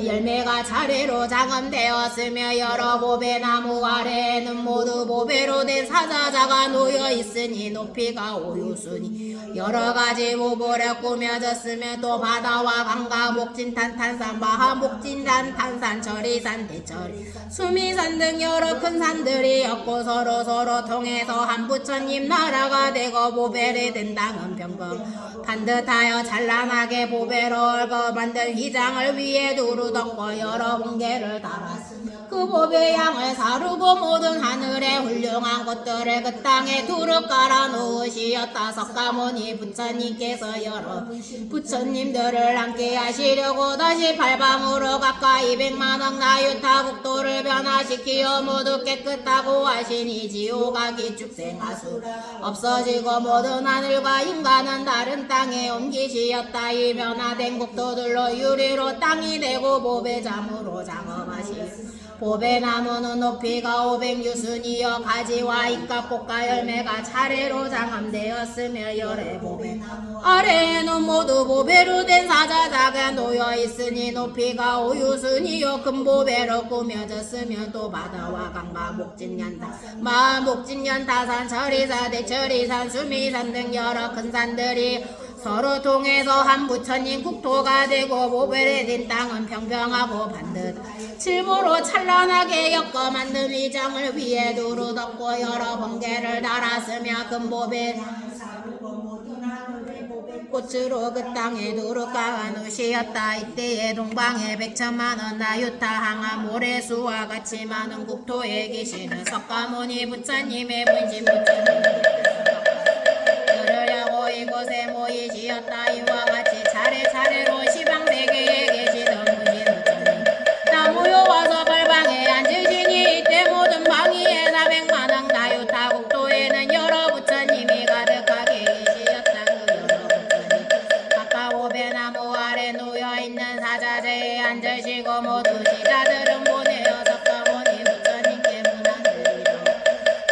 열매가 차례로 장엄되었으며 여러 보배나무 아래에는 모두 보배로 된 사자자가 놓여있으니 높이가 5유순이 여러가지 보배로 꾸며졌으며 또 바다와 강과 목진탄 탄산 마하 목진단 탄산 절이산 대철이 수미산 등 여러 큰 산들이었고 서로 통해서 한 부처님 나라가 되고 보배를 된 땅은 평범 반듯하여 찬란하게 보배로 얽어 만든 휘장을 위에 두루 덮고 여러 홍계를 달았으며 그 보배 양을 사르고 모든 하늘의 훌륭한 것들을 그 땅에 두루 깔아 놓으시었다. 석가모니 부처님께서 여러 부처님들을 함께 하시려고 다시 팔방으로 각각 200만억 나유타국도를 변화시키어 모두 깨끗하고 하시니 지옥악이 축생하수 없어지고 모든 하늘과 인간은 다른 땅에 옮기시었다. 이 변화된 국도들로 유리로 땅이 되고 보배잠으로 장엄하시 보배나무는 높이가 500유순이여 가지와 잎과 꽃과 열매가 차례로 장암되었으며 열의 보배나무 아래에는 모두 보배로 된 사자자가 놓여 있으니 높이가 5유순이여 큰 보배로 꾸며졌으며 또 바다와 강과 목진연다 마을 목진연 다산 철이사 대철이산 수미산 등 여러 큰 산들이 서로 통해서 한 부처님 국토가 되고 보배에 된 땅은 평평하고 반듯 칠보로 찬란하게 엮어 만든 위장을 위에 두루 덮고 여러 번개를 달았으며 금보배 꽃으로 그 땅에 두루 까놓으시었다. 이때에 동방에 100천만원 나유타 항암 모래수와 같이 많은 국토에 계시는 석가모니 부처님의 문신 부처님 들으려고 이곳에 모이시었다. 이와 같이 차례차례로 시방세계에 계시던 문신 부처님 다 모여와서 벌방에 앉으시니 이때 모든 방위에 400만왕 나유타 국토에는 여러 부처님이 가득하게 계시었다. 그 여러 부처님 각각 5배나무 아래 놓여있는 사자재에 앉으시고 모두 시자들은 보내어 석가모니 부처님께 문안드리러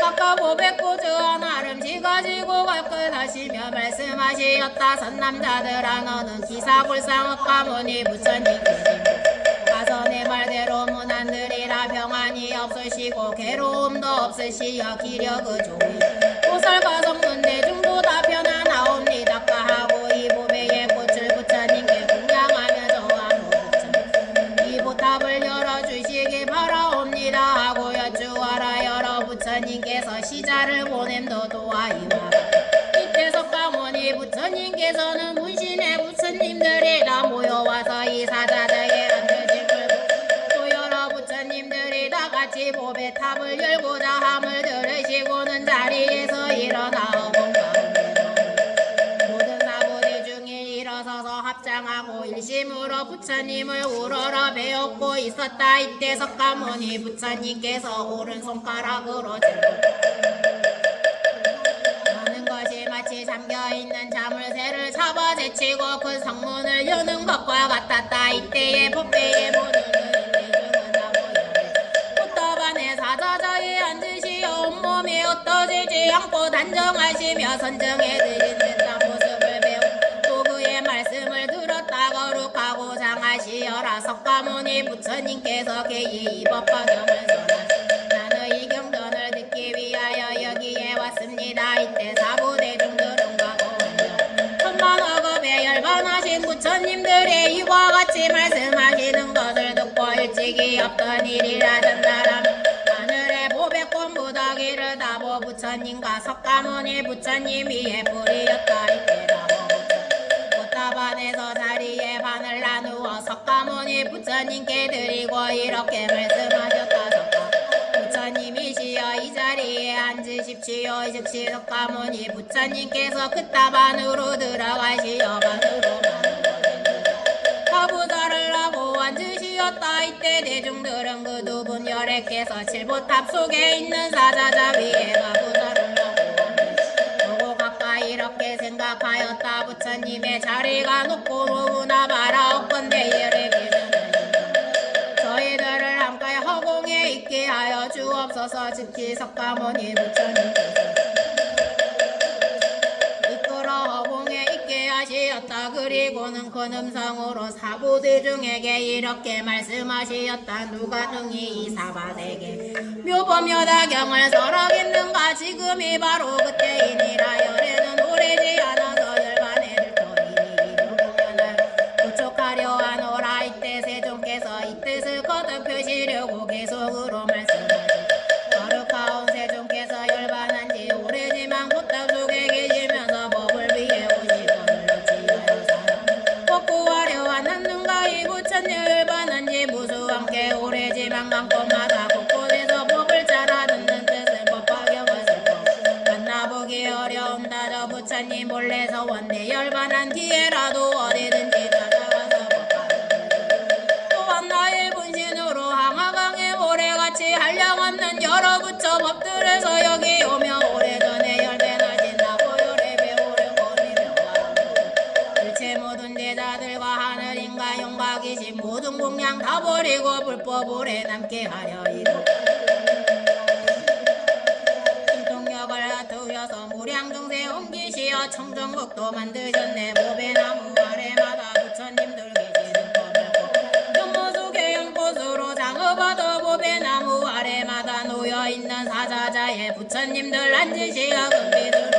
각각 500고주 하나름씩 가지고 가끔하시며 말씀하시었다. 선남자들아 너는 기사굴상 석가모니 부처님께 가서 내 말대로 문안드리라. 평안이 없으시고 괴로움도 없으시여 기력의 조이 보살과 성문 대중도 다 편안하옵니다. 하고 이 보배의 꽃을 부처님께 공양하며 저하노 부처님 이 보탑을 열어주시기 바라옵니다 하고 여쭈어라. 여러 부처님께서 시자를 보냄도 도와이와 이때 석가모니 부처님께서는 문신의 부처님들이 다 모여와서 이 사자들에게 앉으시고 또 여러 부처님들이 다 같이 보배탑을 열고자 함을 들으시고는 자리에서 일어나고 모든 사부대 중에 일어서서 합장하고 일심으로 부처님을 우러러 배웠고 있었다. 이때 석가모니 부처님께서 오른손가락으로 하는 것이 마치 잠겨있는 자물쇠를 잡아 제치고 그 성문을 여는 것과 같았다. 이때에 법배의 모든 의인들은 다 모여 꽃답 안에 사자자에 앉으시어 온몸이 흩어지지 않고 단정하시며 선정해 드신 듯한 모습을 배우고 그의 말씀을 들었다 거룩하고 장하시어라. 석가모니 부처님께서 개의 이 법화경을 나는 이 경전을 듣기 위하여 여기에 왔습니다. 이때 사부대중들은 가고 천만억업에 열반하신 부처님들의 이와 같이 말씀하시는 것을 듣고 일찍이 없던 일이라 전달함. 하늘의 보배꽃 무더기를 다보 부처님과 석가모니 부처님 위에 뿌리었다. 이때 다보 꽃답 안에서 자리에 반을 나누어 석가모니 부처님께 드리고 이렇게 말씀하셨다. 부처님이시여 이 자리에 앉으십시오. 즉시 석가모니 부처님께서 그 탑 안으로 들어가시어 반으로 가부사를 하고 앉으시었다. 이때 대중들은 그 두 분 열애께서 칠보탑 속에 있는 사자자 위에 가부사를 하고 보고 가까이 이렇게 생각하였다. 부처님의 자리가 높고 너무나 바라옵건대 열애께서 저희들을 함께 허공에 있게 하여 주옵소서. 즉시 석가모니 부처님께서 이끌어 허공에 있게 하시었다. 그리고는 큰 음성으로 사부대중에게 이렇게 말씀하시었다. 누가 능히 이 사바세계 묘법여다경을 설하겠는가. 지금이 바로 그때이니라. 열애는 오래지 않아서 열반에 들터이니 묘법연을 구축하려 하노라. 이때 세종께서 이 뜻을 거듭 펴시려고 계속으로 말씀하시고 거룩하온 세종께서 열반한 지 오래지만 꽃답 속에 계시면서 법을 위해 오시거늘 어찌하여 사람 복구하려 하는가. 이 부처님 열반한 지 무수함께 오래지만 강꽃마다 곳곳에서 법을 잘라 듣는 뜻은 법화경을 슬퍼 만나보기 어려운다. 저 부처님 몰래서 원내 열반한 뒤에라도 어디든지 찾아가서 또한 나의 분신으로 항아강에 오래같이 한량없는 여러 부처 법들에서 여기 오며 오래전에 열대나신다고 열애 배우려 거리며 일체 모든 제자들과 하늘인가 용과 귀신 모든 공양 다 버리고 불법을에 남게 하려 이거 신통력을 두려서 무량중세 옮기시어 청정국도 만드셨네 모배나무 아래마다 부처님들 계시는 법을 연모수계 연꽃으로 장업하도 모배나무 아래마다 놓여있는 사자자에 부처님들 앉으시어 금빛으로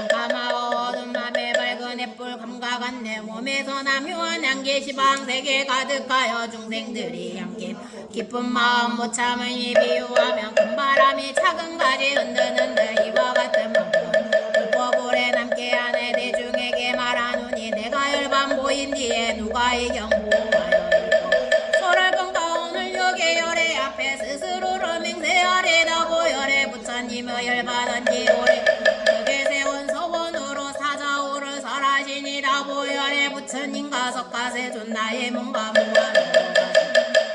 캄캄하고 어두운 맘에 밝은 햇불 감각한 내 몸에서 남유한 향기 시방세계 가득하여 중생들이 함께 기쁜 마음 못 참은 이 비유하며 큰 바람이 작은 가지 흔드는데 이와 같은 만큼 불법을에 남게 하네 대중에게 말하노니 내가 열반 보인 뒤에 누가 이경 보호하여 읽고 소랄금 가운을 여기 열애 앞에 스스로를 맹세하리다 보열에 부처님의 열반한지 오래 벽에 세운 서원으로 사자오를 설하시니라 보열에 부처님과 석가세존 나의 몸과 무한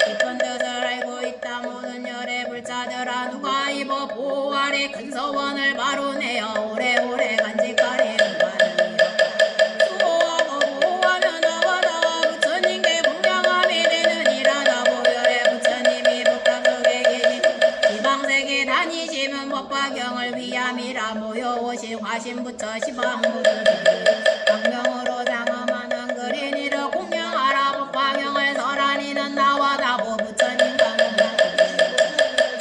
깊은 뜻을 알고 있다 모든 열의 불자들아 누가 입어 보호하리 큰 서원을 바로 내어 오래오래 간직하리 수호하고 보호하며 나와 부처님께 공양함이 되느니라 나 보열에 부처님이 법당석에 계신 지방세계 다니시면 법화경을 위함이라 모여오신 화신부처 시방무들 강명으로 장엄하는 그린이를 공양하라 법화경을 설하니는 나와 다보 부처님과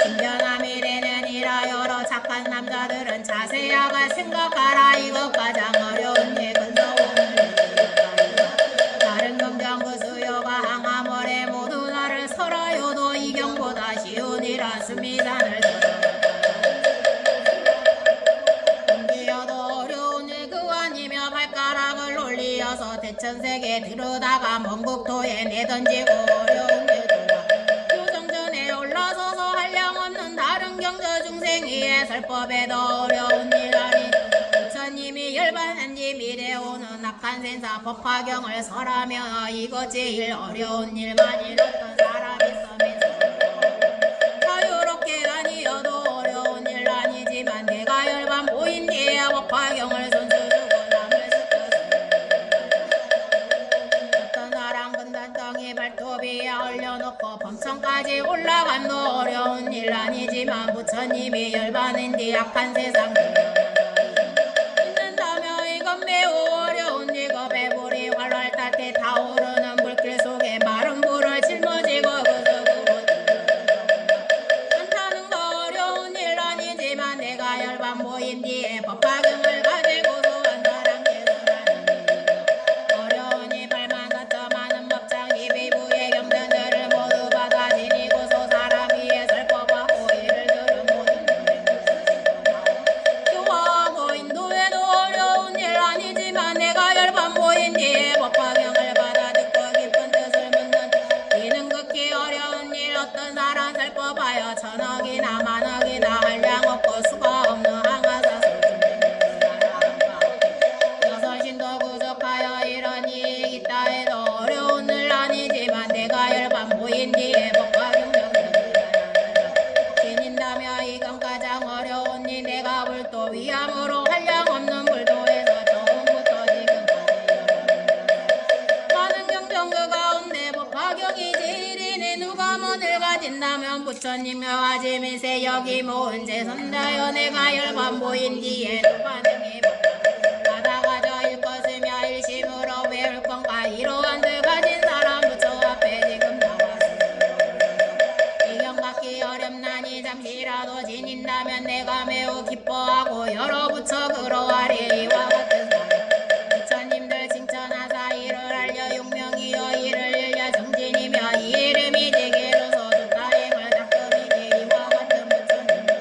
신변함이 되느니라 여러 착한 남자들은 자세하게 생각하라 이것 가장 어려운 일 근서원을 다른 경전 그 수요가 항아머래 모두 나를 설하여도 이 경보다 쉬우니라 수미산을 옮기어도 어려운 일 그 아니며 발가락을 올리어서 대천세계 들어다가 먼 국토에 내던지고 어려운 일 요정전에 올라서서 한량없는 다른 경저 중생 위에 설법에도 어려운 일 아니 부처님이 열반한 지 미래오는 악한 생사 법화경을 설하며 이것 제일 어려운 일만 잃었던 사람이 있으면서 자유롭게 다니어도 어려운 일 아니지만 내가 열반 보인 뒤에 법화경을 손수주고 남을 시켰으니 어떤 사람 근단 땅에 발톱이에 올려놓고 범천까지 올라간도 어려운 일 아니지만 부처님이 열반인 뒤 악한 세상 있는다며 이건 매우 어려운 이거 배불이 활활 탈때 타오르는 불길 속에 마른 불을 짊어지고 그속으로 안타는 거 어려운 일 아니지만 내가 열반 보인 뒤에 법화경을 가지고서 한 사람 계속하는 어려운 이 발만 걷자 많은 법장 이 비부의 경전들을 모두 받아 지니고서 사람 위에 설법하고 이를 들은 모든 교화하고 인도에도 어려운 일 아니지만 내가 열반 보인 뒤에 법화경을 받아 듣고 깊은 뜻을 묻는 이는 극히 어려운 일 어떤 사람 설법하여 천억이나 만억이나 한량 없고 수가 없는 항아사 여선신도 구속하여 이런 이익 있다 해도 어려운 일 아니지만 내가 열반 보인 뒤에 법화경 지닌다며 이건 가장 어려운 일 내가 불도 위암으로 한량 없는 불도에서 처음부터 지금까지 많은 경전 그 가운데 법화경이 제일이니 누가 문을 가진다면 부처님의 화지민세 여기 모은 제선자여 내가 열반 보인 뒤에 반응이 바다가 저일 것이며 일심으로 외울 건가 이러한 들 가진 사람 부처 앞에 지금 나왔으니 이경 갖기 어렵나니 잠시라도 지닌다면 내가 매우 기뻐하고 여러 부처 그러하리 이와 같은 부처님들 칭찬하사 이를 알려 용명이여 이를 일려 정진이며 이 이름이 되기로서 두타임을 닦음이니 이와 같은 부처님들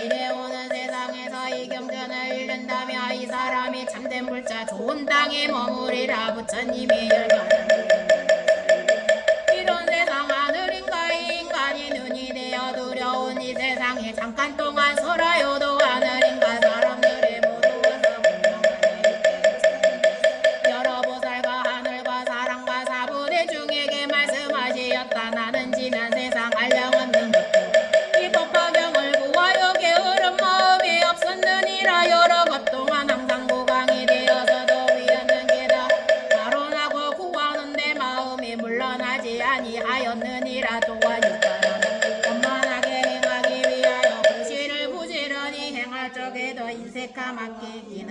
이래 오는 세상에서 이 경전을 읽는다며 이 사람이 참된 불자 좋은 땅에 머무리라 부처님이 열반하니 이런 세상 하늘인가 이 인간이 눈이 되어 두려운 이 세상에 잠깐 동안 설하여도 하늘인가 사람들의 모두 와서 공경하네 여러 보살과 하늘과 사랑과 사부대중에게 말씀하시었다 나는 지난 세상 한량 없는 것들 이 법화경을 구하여 게으른 마음이 없었느니라 여러 것 동안 항상 고강이 되어서도 위없는 게다 바로 나고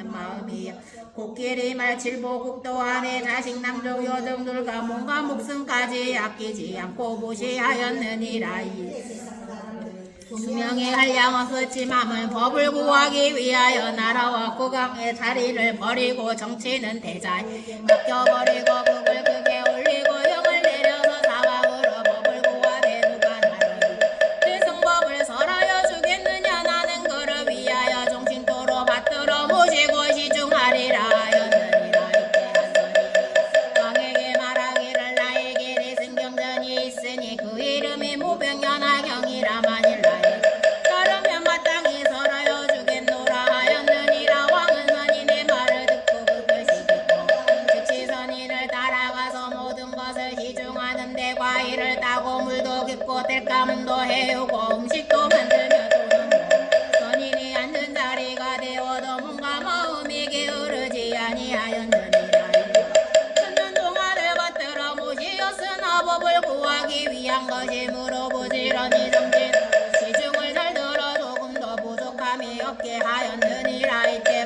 하는 마음이여 코끼리 말 칠보국도 안에 자식 남종 여종들과 몸과 목숨까지 아끼지 않고 무시하였느니라. 수명에 한량 없었지만은 법을 구하기 위하여 나라와 국왕의 자리를 버리고 정치는 대자에 맡겨버리고 국을 크게 올리고 영을 내려서 사방으로 법을 구하되 누가 나를 대성법을 설하여 주겠느냐. 나는 그를 위하여 종신토로 받들어 모시고 시중하리라 하였느니라. 이때 왕에게 말하기를 나에게 대승경전이 있으니 그 이름이 무병연하경이라. 만일 따르면 마땅히 설하여 주겠노라 하였느니라. 왕은 선인의 말을 듣고 그것이 듣고 즉시 선인을 따라가서 모든 것을 시중하는데 과일을 따고 물도 깃고 땔감도 해우고 음식도 만들며 도는 선인이 앉은 자리가 되어도 뭔가 마음이 게으르지 아니하였느니라. 천년 동안을 받들어 모시었으나 법을 구하기 위한 것이 물어보지러니 정진 시중을 잘 들어 조금 더 부족함이 없게 하였느니라. 이때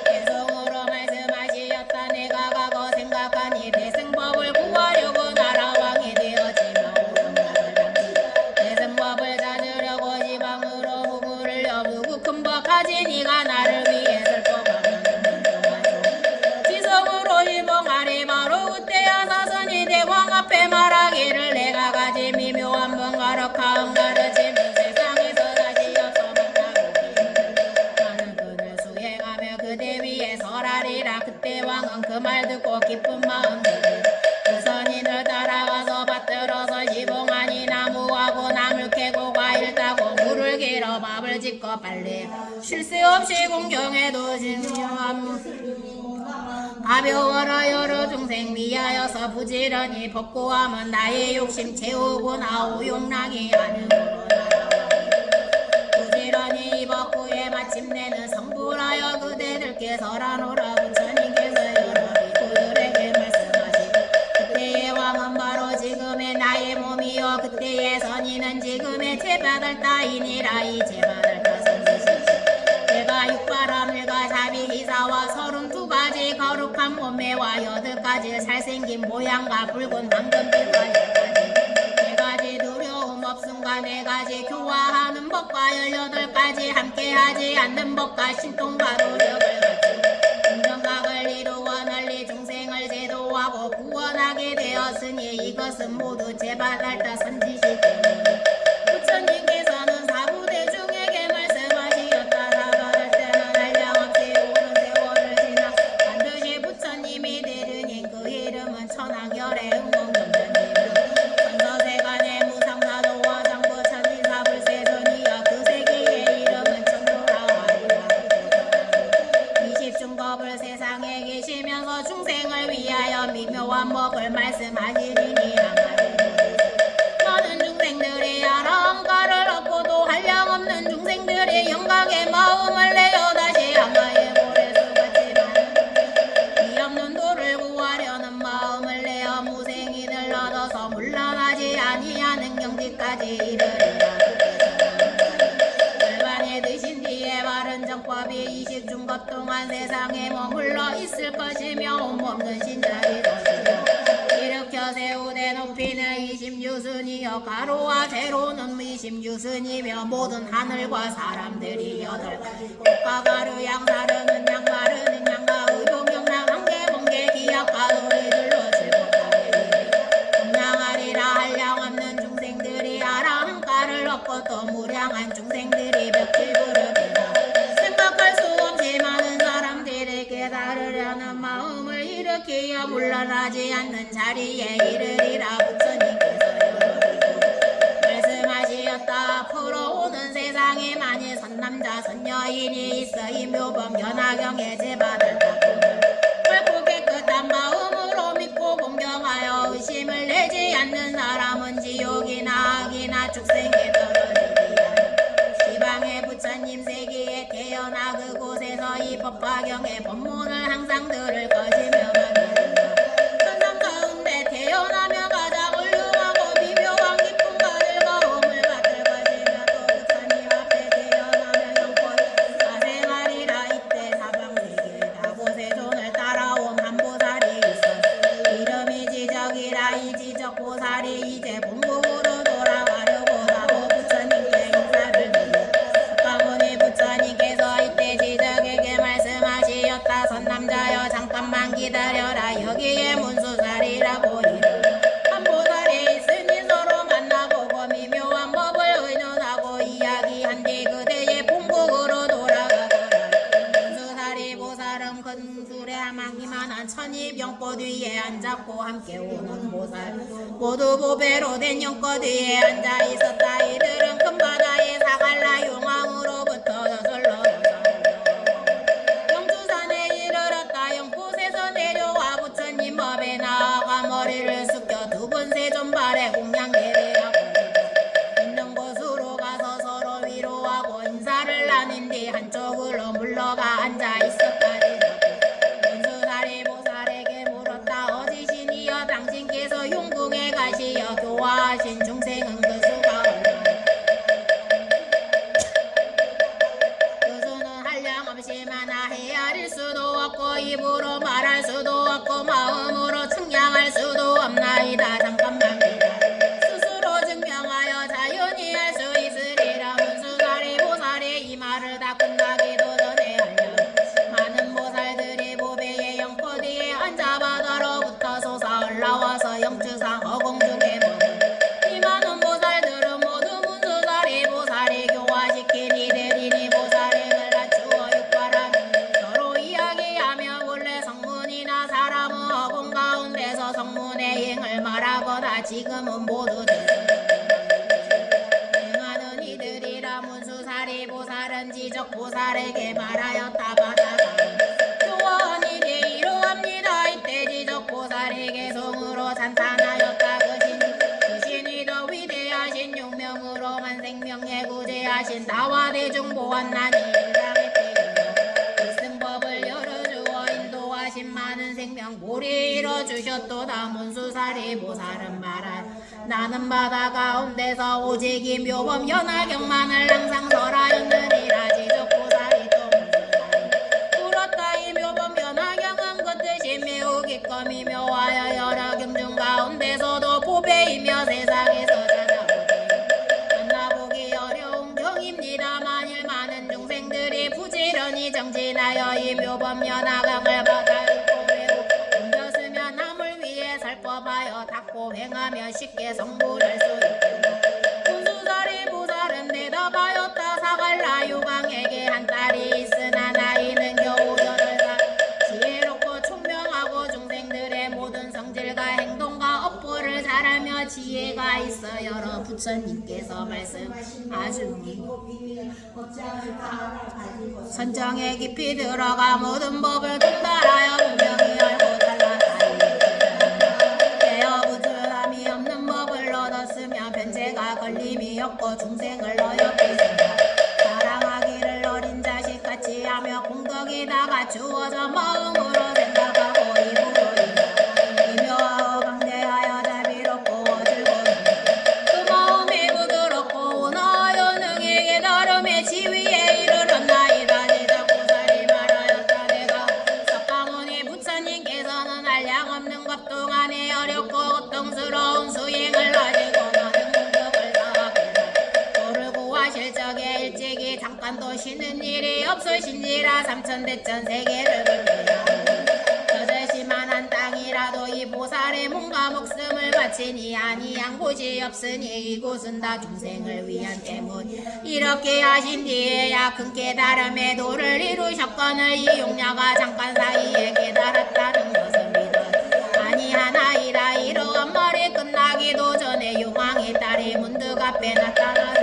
대성으로 말씀하시었다. 내가 과거 생각하니 대승법을 구하려고 나라 왕이 되었지만 대승법을 찾으려고 지방으로 후구를 누구 큰 법하지. 네가 나를 위해 슬퍼하는 지성으로 지봉하리. 바로 그때야 사선이 대왕 앞에 말하기를 내가 가진 미묘한 번가력함 가르치는 세상에서 다시 없어 만나고 나는 그를 수행하며 그대 위에 설하리라. 그때 왕은 그 말 듣고 기쁜 마음 그 선인을 따라가서 받들어서 지봉하니 나무하고 나물 캐고 과일 따고 물을 길어 밥을 짓고 빨리 쉴 새 없이 공경해도 진심함 가벼워라. 여러 중생 위하여서 부지런히 법구하면 나의 욕심 채우고 나오 용락이 아니므로 부지런히 이 법구에 마침내는 성불하여 그대들께 설하노라. 부처님께서 여러 비구들에게 말씀하시고 그때의 왕은 바로 지금의 나의 몸이요 그때의 선인은 지금의 제받을 따이니라. 이 제받을 따 선지시시 내가 육바라밀과 자비기사와 32가지 거룩한 몸매와 8가지 잘생긴 모양과 붉은 황금빛과 10가지 4가지 두려움 없음과 4가지 교화하는 법과 18가지 함께하지 않는 법과 신통과 노력을 갖추고 공정각을 이루어 널리 중생을 제도하고 구원하게 되었으니 이것은 모두 제바달타 선지시 때문에 부처님께서는 사부대중에게 말씀하시었다. 사바할 때는 한량없이 오는 세월을 지나 반드시 부처님이 되느니 그 이름은 천왕열의 응공경전이며 천서세간의 무상사도와 장부천지사불세전이여 그 세계의 이름은 천도라 하리라. 20중법을 세상에 계시면서 중생을 위하여 미묘한 법을 말씀하시리니 많은 중생들이 아랑가를 얻고도 한량없는 중생들이 영광의 마음을 내어 다시 한가의 모래수같이 많은 이 없는 도를 구하려는 마음을 내어 무생인을 얻어서 물러나지 아니하는 경지까지 이르리라. 절반에 드신 뒤에 바른 정법이 20중법 동안 세상에 머물러 있을 것이며 온몸은 신자리 것이며 일으켜 세우되 높이는 20유순이여 가로와 세로는 20유순이며 모든 하늘과 사람들이 8가지 꽃과 가루 양사르는 양가르는 양가 의복영랑 한계봉계 기약과 노래들로 즐겁다니 공양하리라. 한량 없는 중생들이 아라한가를 얻고 또 무량한 중생들이 벽질부르리라. 생각할 수 없이 많은 사람들이 깨달으려는 마음을 일으키어 물러나지 않는 자리에 이르리라. 부처님께서 말씀하시었다. 앞으로 오는 세상에 만일 선남자 선여인이 있어 이 묘범 견화경에 제받을 닦음을 옳고 깨끗한 마음으로 믿고 공경하여 의심을 내지 않는 사람은 지옥이나 악이나 축생에 떨어지리라. 시방의 부처님 세계에 태어나 그곳에서 이 법화경의 법문을 항상 들을 것이며 천상 가운데 태어나며 가장 훌륭하고 미묘한 기쁨과 즐거움을 받을 것이며 또 부처님 앞에 태어나며 영권 기다려라 여기에 문수살이라고 이름 한 보살이 있으니 서로 만나보고 미묘한 법을 의논하고 이야기한 뒤 그대의 본국으로 돌아가거라. 문수살이 보살은 큰 술에 하망이만한 천이병꽃 위에 앉았고 함께 오는 보살 모두 보배로 된 연꽃 위에 앉아 있었다. 이들은 큰 바다의 사갈라 용왕으로부터 저절로 영주산에 이르렀다. 연꽃에서 내려와 부처님 법에 나아가 머리를 숙여 두 번 세존발에 공양 예배하고 있는 곳으로 가서 서로 위로하고 인사를 나눈 뒤 한쪽으로 물러가 앉아 있었다. 문수살이 보살에게 물었다. 어지신이여 당신께서 용궁에 가시어 교화하신 중생은 그 수가 얼마나 그 수는 한량없이 많아 헤아릴 수도 없고 입으로 말할 수도 없고 마음으로 측량할 수도 없나이다. 잠깐만 기다려 스스로 증명하여 자연히 할 수 있으리라. 문수살이 보살이 이 말을 다 끝나기도 전에 하려 많은 보살들이 보배의 연꽃 위에 앉아 바다로부터 솟아 올라와서 영주상 허공 중에 머문 이 많은 보살들은 모두 문수살이 보살이 교화시킨 이들이니 보살행을 갖추어 육바람 서로 이야기하며 원래 성문이나 사람은 허공 가운데서 성문의 행을 말하거나 지금은 모두 행하는 이들이라. 문수살이 보살은 지적 보살에게 말하였다. 바다가 교화한 일이 이러합니다. 이때 지적 보살에게 성으로 찬탄하였다. 그 신이 더 위대하신 용명으로만 생명에 구제하신 나와 대중 보았나니 일승법을 열어주어 인도하신 많은 생명 보리 이뤄주셨도다. 문수살이 보살은 말할 나는 바다 가운데서 오직 이 묘법 연화경만을 항상 설하였느니라. 지적 보살이 또 문수살이 물었다. 이 묘법 연화경은 그 뜻이 매우 기꺼이 묘하여 여러 경 중 가운데서도 보배이며 세상에서 찾아보기 만나보기 어려운 경입니다. 만일 많은 중생들이 부지런히 정진하여 이 묘법 연화경을 받아 읽고 배우고 옮겼으면 남을 위해 살법하여 닦고 행하며 쉽게 성불할 수 있다. 문수살이 보살은 대답하였다. 사갈라 유광에게 한 딸이 있으나 나이는 겨우 8살 지혜롭고 총명하고 중생들의 모든 성질과 행동과 업보를 잘하며 지혜가 있어 여러 부처님께서 말씀하시니 선정에 깊이 들어가 모든 법을 통달하여 분명히 알고 달라다니 깨어 부처함이 없는 법을 얻었으며 변체가 걸림이 없고 중생을 어렵게 생각 사랑하기를 어린 자식같이 하며 공덕이 다 갖추어져 마음으로 생각하고 입으로 이묘하고 강대하여 자비롭고 즐거운 그 마음이 부드럽고 온화하여 능히 깨달음의 지위에 이르렀나이다. 지적 보살이 말하였다. 내가 석가모니 부처님께서는 한량없는 것 동안에 어렵고 고통스러운 수행을 가지고 많은 공덕을 쌓았기를 도를 구하실 적에 일찍이 잠깐도 쉬는 일이 없으신지라. 삼천대천 세계를 걸쳐야 저절시만한 땅이라도 이 보살의 몸과 목숨을 바치니 아니한 곳이 없으니 이곳은 다 중생을 위한 때문 이렇게 하신 뒤에야 큰 깨달음의 도를 이루셨거늘 이 용녀가 잠깐 사이에 깨달았다는 것을 믿어 아니하나이다. 이러한 말이 끝나기도 전에 용왕의 딸이 문득 앞에 나타나서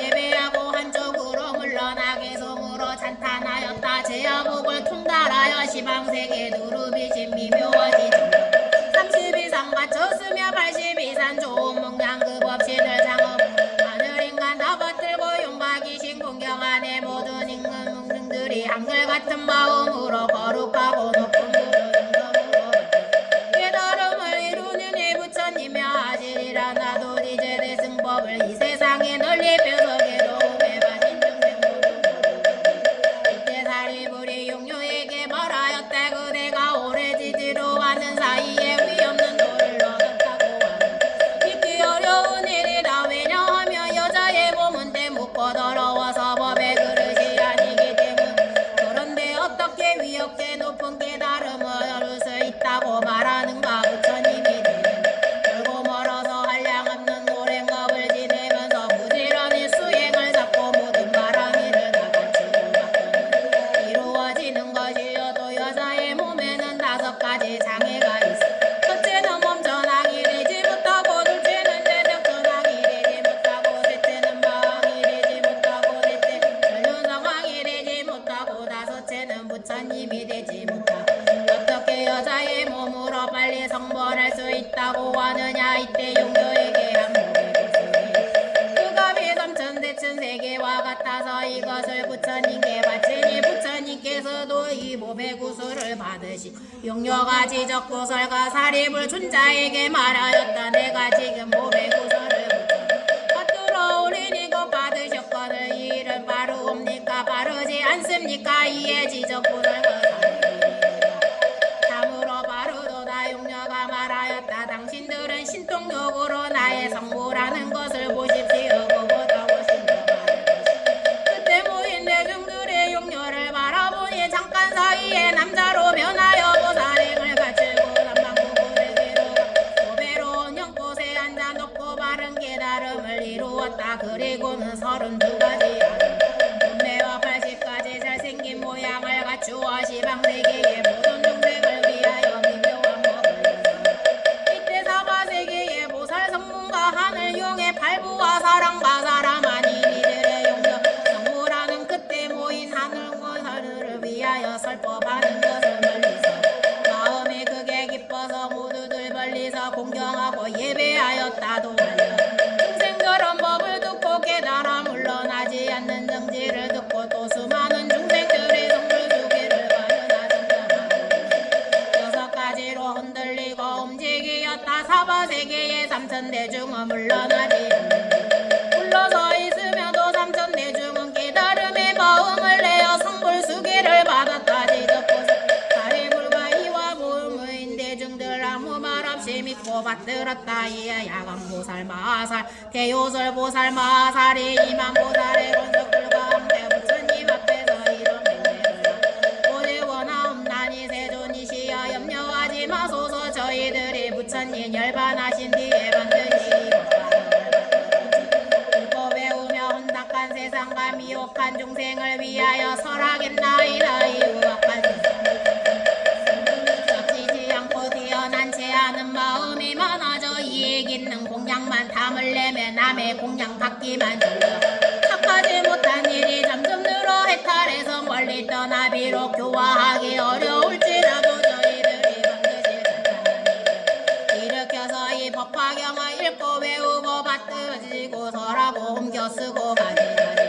예배하고 한쪽으로 물러나게 성으로 찬탄하였다. 제야복을 통달하여 시방세계 누르비신 미묘하시 30 이상 갖췄으며 80 이상 좋은 문양 그 법신을 장업 하늘인간 다 받들고 용박이신 공경 안에 모든 인근들이 한결같은 마음으로 거룩하고 높은 부르는 깨달음을 이루는 이 부처님이 하시리라. 나도 이제 대승법을 이 세상에 널리 펴서게 도움에 받은 중생모두 이때 사리불이 용녀에게 말하였다. 그대가 오래 지지로 하는 사이에 위없는 도를 얻었다고 하는 믿기 어려운 일이다. 왜냐하면 여자의 몸은 때묻고 더러워서 법의 그릇이 아니기 때문. 그런데 어떻게 위없게 높은 깨달음 부처님이 되지 못하고 어떻게 여자의 몸으로 빨리 성불할 수 있다고 하느냐. 이때 용녀에게 한모의 그감이 삼천대천 세계와 같아서 이것을 부처님께 바치니 부처님께서도 이 몸의 구슬을 받으시고 용녀가 지적고 설가 사립을 춘자에게 말하였다. 내가 지금 몸의 구슬을 받들어 오리니 곧 받으셨거늘 이 일은 바르옵니까 바르지 않습니까. 이에 지적고 설가 참으로 바르도다. 용녀가 말하였다. 당신들은 신통력으로 나의 성모라는 것을 보십시오. 그보다 훨씬 더 많은 그때 모인 대중들의 용녀를 바라보니 잠깐 사이에 남자로 변하여 보살행을 갖추고 남방구구대기로 고배로운 연꽃에 앉아 놓고 바른 깨달음을 이루었다. 그리고는 32가지 몸매와 80가지 잘생긴 모양을 갖추어 시방세계의 모든 중생을 위하여 미묘한 법을 이때 사바세계의 보살 성문과 하늘 용의 발부와 사랑과 사람 아닌 이들의 용녀 성무라는 그때 모인 하늘을 위하여 설법하는 것을 멀리서 마음이 크게 기뻐서 모두들 멀리서 공경하고 예배하였다도 하여 중생들은 법을 듣고 깨달아 물러나지 않는 정지를 듣고 또 수많은 중생들이 성불수기를 바르나 정정하고 6가지로 흔들리고 움직이었다. 사바세계의 삼천대중은 물러나지 않는다. 불러서 있으며도 삼천대중은 깨달음의 마음을 내어 성불수기를 받았다. 지적고 사리불과 이와 모음의 대중들 아무 말 없이 믿고 받들었다. 이에 야광보살 마하살 대요설보살 마하살이 이만보살의 권속들과 함께 부처님 앞에서 이런 맹세를 오직 원하옵나니 세존이시여 염려하지 마소서. 저희들이 부처님 열반하신 뒤에 반드시 읽고 배우며 혼탁한 세상과 미혹한 중생을 위하여 설하겠나이다. 이 우악한 썩지지 않고 뛰어난 채하는 마음이 많아져 이익 있는 공양만 탐을 내며 남의 공양 받기만 즐겨 착하지 못한 일이 점점 늘어 해탈해서 멀리 떠나 비록 교화하기 어려울지라도 저희들이 반드시 잘하는 일으켜서 이 법화경을 읽고 외우고 받들어지고 설하고 옮겨 쓰고 가지가지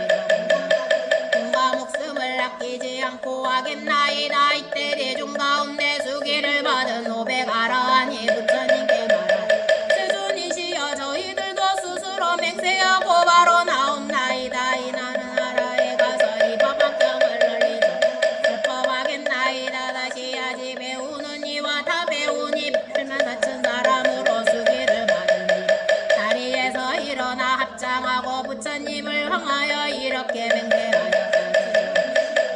공과 목숨을 아끼지 않고 하겠나이다. 이때 대중 가운데 수기를 받은 500아라한이 부처님께 말하되 세존이시여 저희들도 스스로 맹세하고 바로 나옵나이다. 이나는 나라에 가서 이 법화경을 널리자 설법하겠나이다. 다시 하지 배우는 이와 다 배우니 84,000 사람으로 수기를 받으니 자리에서 일어나 합장하고 부처님을 향하여 이렇게 맹세하였다.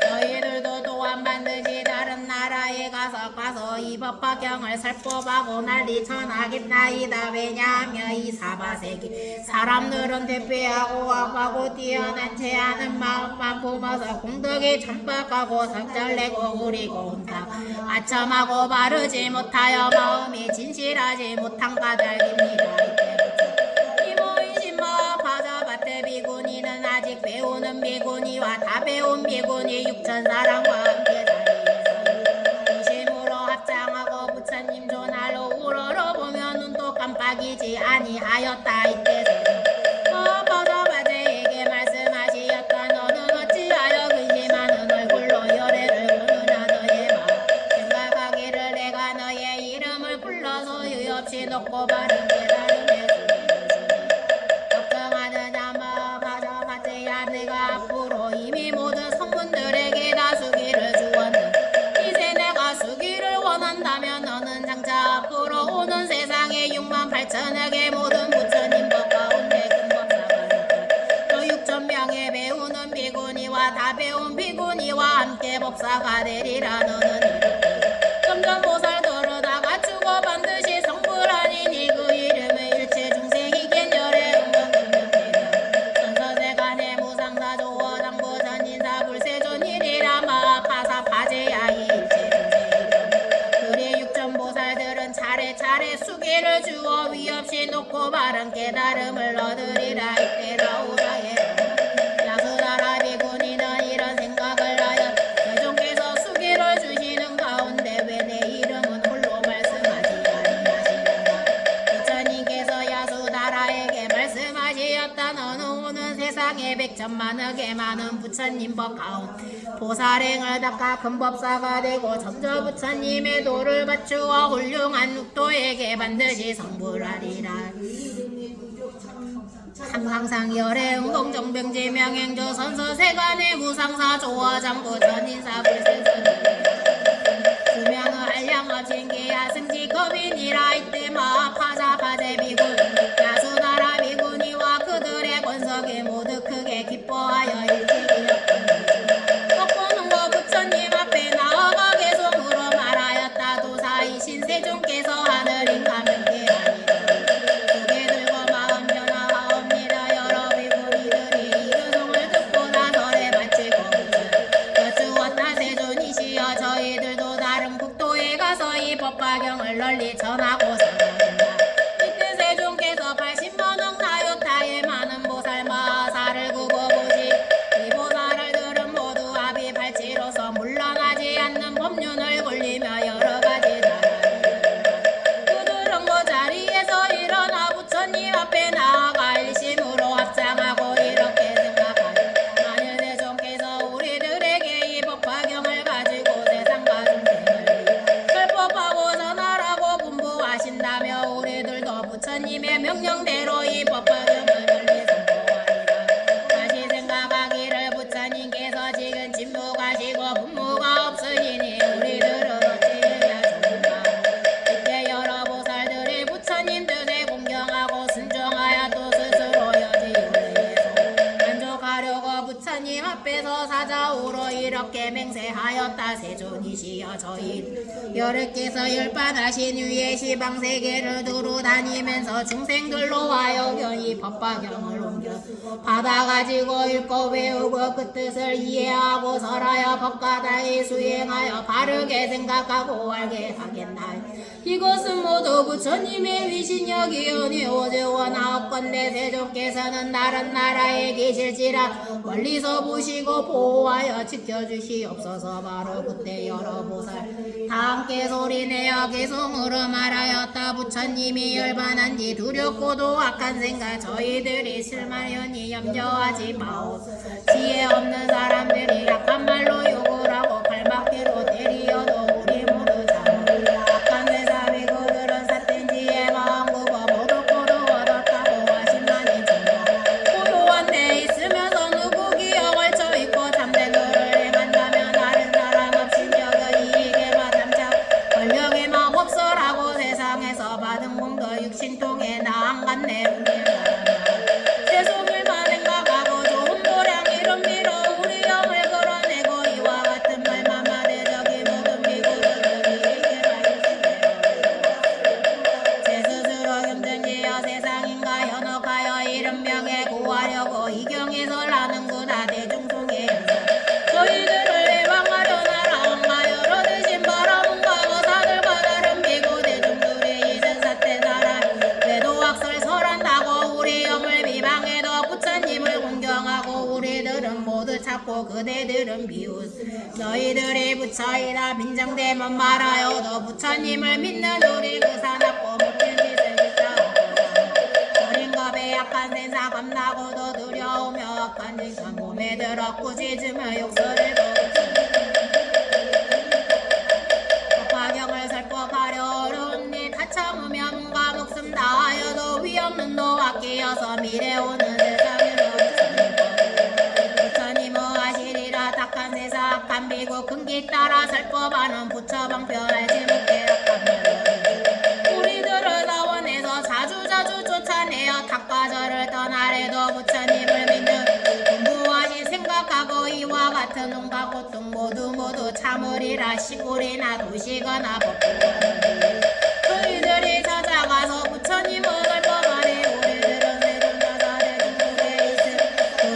저희들도 또한 반드시 다른 나라에 가서 이 법화경을 설법하고 난리 전하겠나이다. 왜냐하면 이 사바세계 사람들은 대피하고 악하고 뛰어난 채하는 마음만 품어서 공덕이 천박하고 성절내고 우리고 혼탁 아첨하고 바르지 못하여 마음이 진실하지 못한 까닭입니다. 이모이신 마하바자바테 비구니는 아직 배우는 비구니와 다 배운 비구니 6천 사람과 함께 중심으로 합장하고 부처님 전하로 우러러보면 눈도 깜빡이지 아니하였다. 이때 마하바자바테에게 말씀하시었다. 너는 어찌하여 근심하는 얼굴로 열애를 보느냐. 너의 마음 생각하기를 내가 너의 이름을 불러서 유없이 놓고 바른 깨달음에 걱정하느냐. 마하바자바테야 내가 앞으로 이미 모든 성문들에게 다 수기를 주었는데 이제 내가 수기를 원한다면 너는 장차 앞으로 오는 세상에 68,000억의 모든 부처님 법 가운데 큰 법사가 또 6,000명의 배우는 비구니와 다 배운 비구니와 함께 법사가 되리라. 너는 이렇게 점점 보살도를 다 갖추고 반드시 성불하니니 그 이름의 일체 중생이 겐열의 은근근명되며 전서세간의 무상사 조어당부 전인사 불세존일이라 마하파사 파제야 이 일체 그리 6,000보살들은 차례차례 수기를 주어 위없이 놓고 바른 깨달음을 얻으리라. 이때 라우라에 야수다라 비구니는 이런 생각을 하여 세종께서 수기를 천만하게 많은 부처님 법 가운 보살행을 닦아 큰 법사가 되고 점저 부처님의 도를 갖추어 훌륭한 육도에게 반드시 성불하리라. 항상 열애 응공정병제 명행조 선서세간의 무상사 조화장부 전인사 불세선이 수명의 한량업 징계야 승지 거민이라 이때마 파자파제 비군 야수나라 비군이와 그들의 권석이 모두 크게 기뻐하여 일찍이었던 덕보는고 부처님 앞에 나아가 계속으로 말하였다. 도사이신 세존께서 하늘인가 명계하니 고개 들고 마음 변화하옵니다. 여러 비구니들이 이 교송을 듣고 나설에 바치고 여쭈었다. 세존이시여 저희들도 다른 국도에 가서 이 법화경을 널리 전하고 살아간다. 이때 세존께서 80만억 나요타의 많은 보살 마사를 굽어보시 이 보살을 들은 모두 아비 발치로서 물러나지 않는 법륜을 굴리며 여러가지 그들은 그 자리에서 일어나 부처님 앞에 나아가 일심으로 합장하고 이렇게 생각하니 만일 세존께서 우리들에게 이 법화경을 가지고 세상과 중생을 설법하고 전하라고 분부하신다며 우리들도 부처님의 명령대로 이 법화경을 널리 선포하리라. 다시 생각하기를 부처님께서 지금 진무가시고 분무가 없으시니 우리들은 어찌해야 좋은가. 이때 여러 보살들이 부처님 뜻에 공경하고 순종하여 또 스스로 여지윤회해서 만족하려고 부처님 앞에서 사자우로 이렇게 맹세하였다. 세존이시여 저희 여러께서 열반하신 위에 시방세계를 두루 다니면서 중생들로 하여금 이 법화경을 옮겨 받아가지고 읽고 외우고 그 뜻을 이해하고 설하여 법과다에 수행하여 바르게 생각하고 알게 하겠나이. 이것은 모두 부처님의 위신력이오니 오직 원하옵건대 세존께서는 다른 나라에 계실지라 멀리서 보시고 보호하여 지켜주시옵소서. 바로 그때 여러 보살 다 함께 소리내어 개송으로 말하였다. 부처님이 열반한 뒤 두렵고도 악한 생각 저희들이 실마연히 염려하지 마오. 지혜 없는 사람들이 약한 말로 욕을 하고 발막대로 때리어도 우리 모두 잘하리라. 악한 세상이 그들은 삿된 지혜 마음 굽어 모두 고도 얻었다고 하신만이 정말 고도한 데 있으면서 누구 기억을 쳐있고 참된 도를 행한다면 다른 사람 없이 여겨 이익에 마담착 권력의 마법서라고 세상에서 받은 공도 육신통에 나안 갔네. 세속일만 생각하고 좋은 보량 이름 빌어 우리 영을 걸어내고 이와 같은 말만 말해 저기 모든 비구들에게 제 스스로 힘든지여 세상인가 현혹하여 이런 병에 구하려고 이 경에서 나는구나. 대중송의 저희들을 해방하려 나라온가 여러 대신 바라본가 어사들과 다른 비구 대중들의 이전 사태 사람 외도학설 설한다고 우리 영을 비방해도 부처님을 공경하고 우리들은 모두 찾고 그대들은 비웃 너희들이 부처이라 빈정대면 말하여도 부처님을 믿는 우리 그 사납고 못된 짓을 짓다 어린 겁에 약한 생사 겁나고도 두려우며 악한 짓은 몸에 들어 꾸짖으며 욕설을 법화경을 설법하려 어려운 일 다 참으며 몸과 목숨 다하여도 위없는 노와 끼어서 미래 오는 세상에서 부처님은 하시리라. tak한 세상 악한 비구 근기 따라 설법하는 부처방표 알지 못해 악한 말로 우리들을 사원에서 자주자주 쫓아내어 탁과절을 떠나래도 부처님을 믿는 공부하신 생각하고 이와 같은 온갖 고통 모두 참으리라. 시골이나 도시거나 법구하는 저희들이 찾아가서 부처님을 설법하니 우리들은 세존자살의 중국에 있음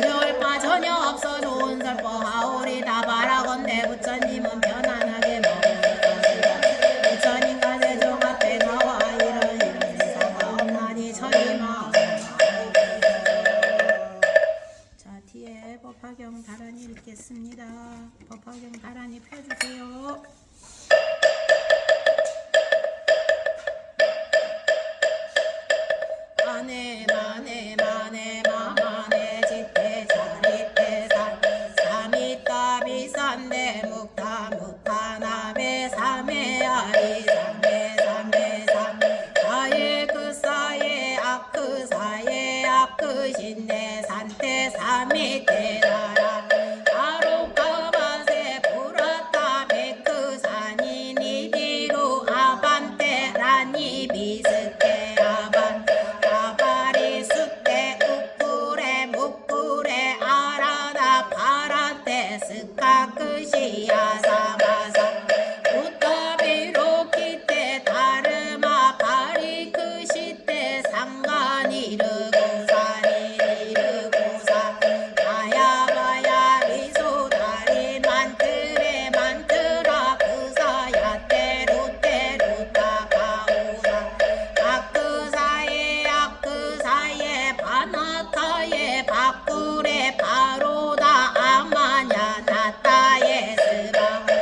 두려울 바 전혀 없어 좋은 설법하오리. 다 바라건대 부처님은 편안하게 머무르시라. 부처님과 세존 앞에 나와 이런 세상과 없나니 저희만 자 뒤에 법화경 다란히 읽겠습니다. 법화경 다란히 펴주세요. 마네 마네 마네 마마네 지태 자리 네 묵다 묵다 나베 삼에 아리 삼에 삼에 삼에 사에 그 사에 그 사에 그 신내 산태 삼이 대나라 아로까바세 불었다 백그 산이 니디로 아반떼라니 비스테 아반 아바리 숫대 우꾸레 묵꾸레 아라다 파라떼 스카 크시야 사마사 우타비로 기테 다르마 바리 크시테 상간이르고사 니르고사 바야바야 미소다리 만트레 만트라 그사야 테루테루타 가오사 아크사에 바나타에 바꾸레 바로다 아마냐 나타에 스바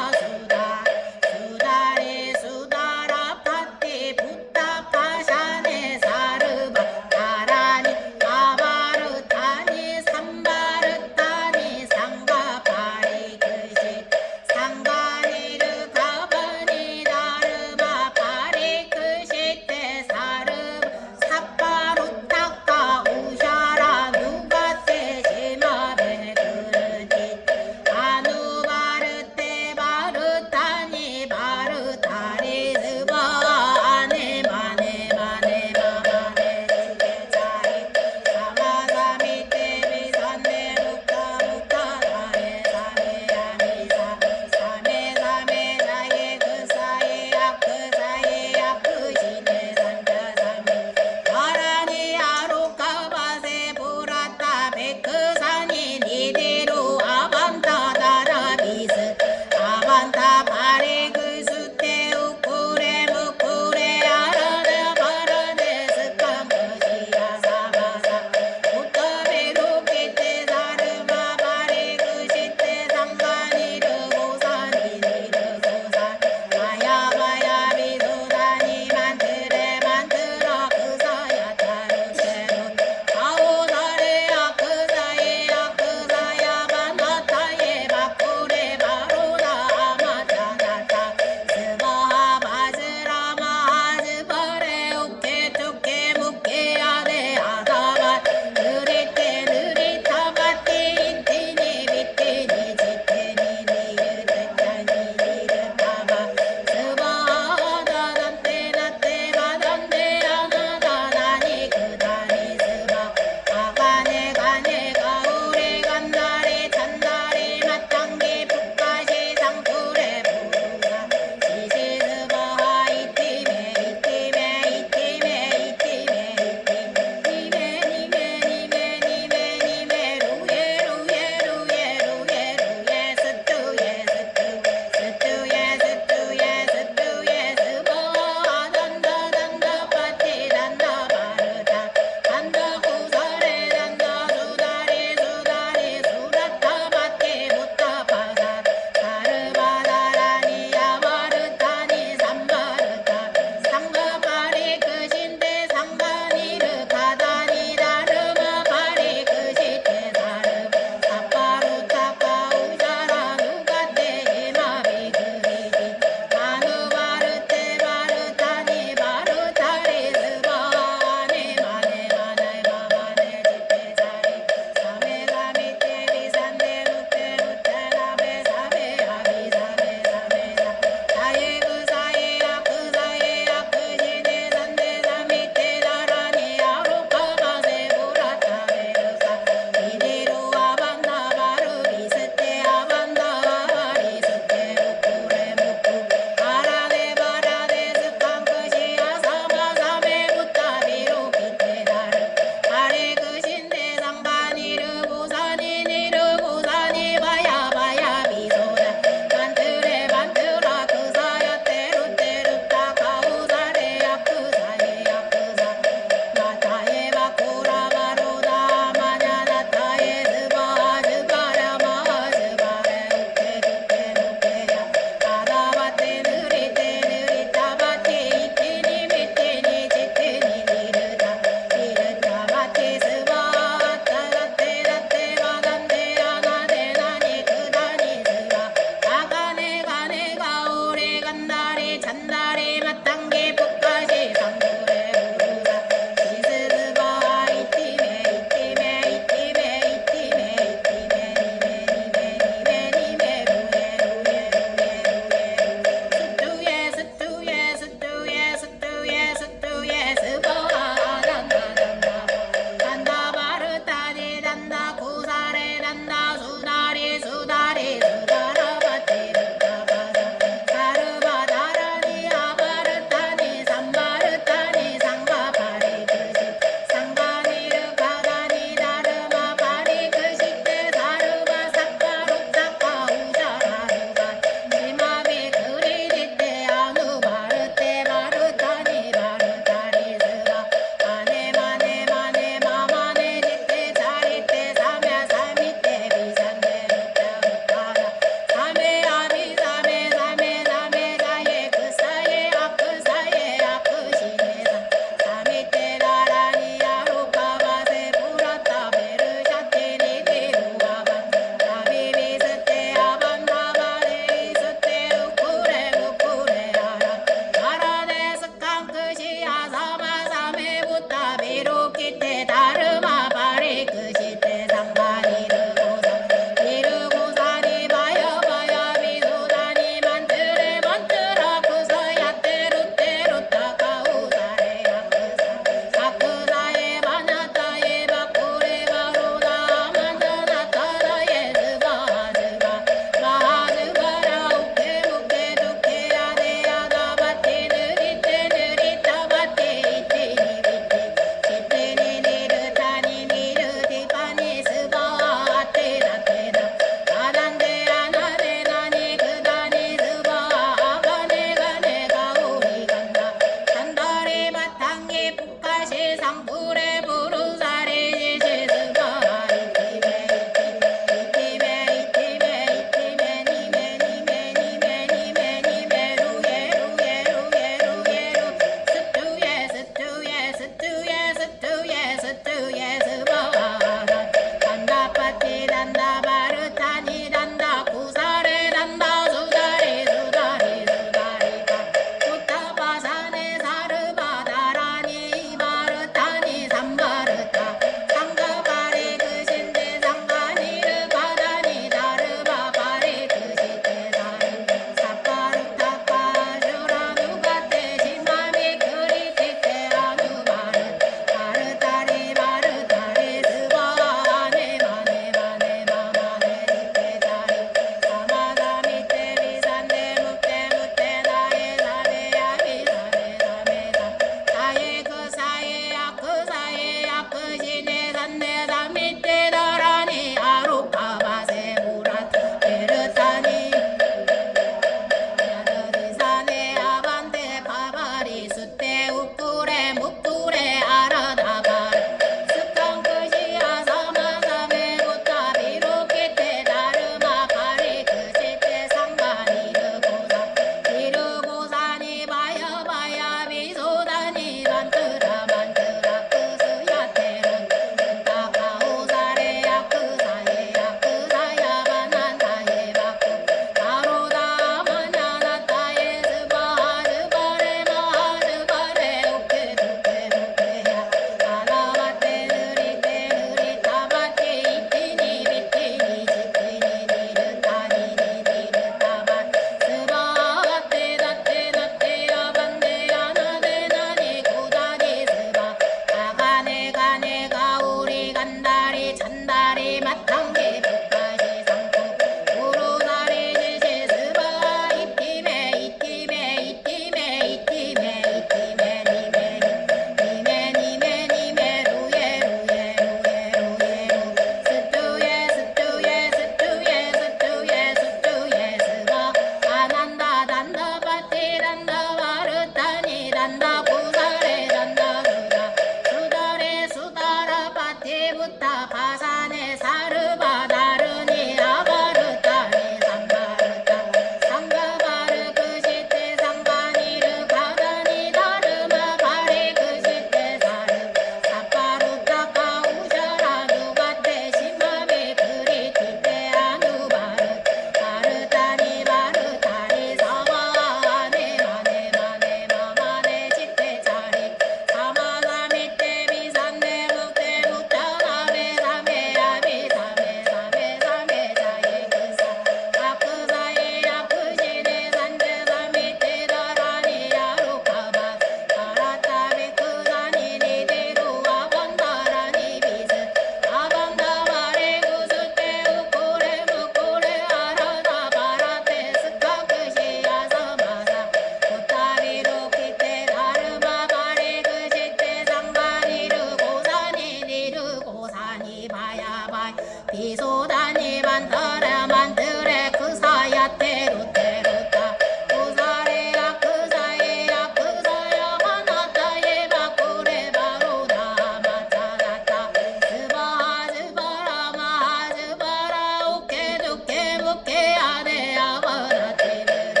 비소다니 만들어 만들어 그 사야 때로 때로다 그 사래야 그 사야 그 사야 하나 따에 바꾸래 바로 나만 찾았다 스바 스바라 마 스바라 오케 두케 무케 아네 아바라 티베리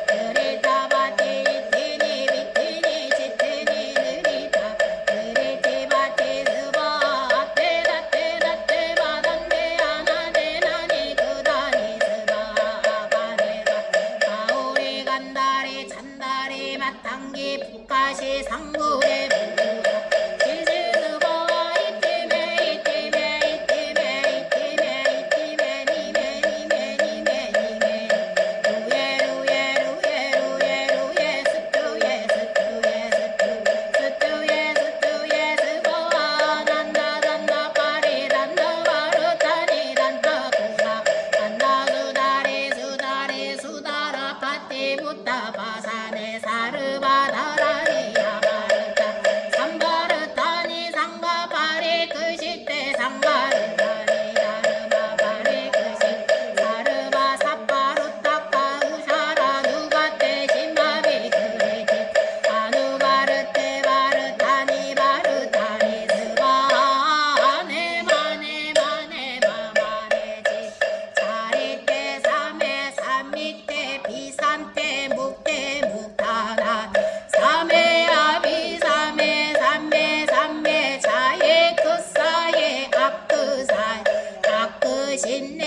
느리다 바티 티니 비티니 지티니 느리다 느리티 바티 스바 아테다 테다 테바 단데 아나데 나니 그다니 스바 바네바 가오리 간다리 찬다리 마탕기 북가시 상구레 부부다 시시스바 이티메 이티메 이티메 이티메 이티메 니메 니메 니메 니메 루예 루예 루예 루예 루예 스투예 스투예 스투예 스투예 스바 난다 단다 파리 단다 바르타니 단다 구사 단다 수다리 수다리 수다라 파티 부타 바사네 사르바다라니 야바르타 삼바르타니 상가파리 그시테 상바르타니 야르바파리 그시 사르바 사파루타카 우샤라 누가테 심마비 그레티 아누바르테 바르타니 바르타니 스바네 마네 마네 마마네지 사리테 삼에 삼미테 비산테 묵테 묵타나 삼에 아비 삼에 삼매 삼매 자에 그 사에 앞그 사에 앞그 신내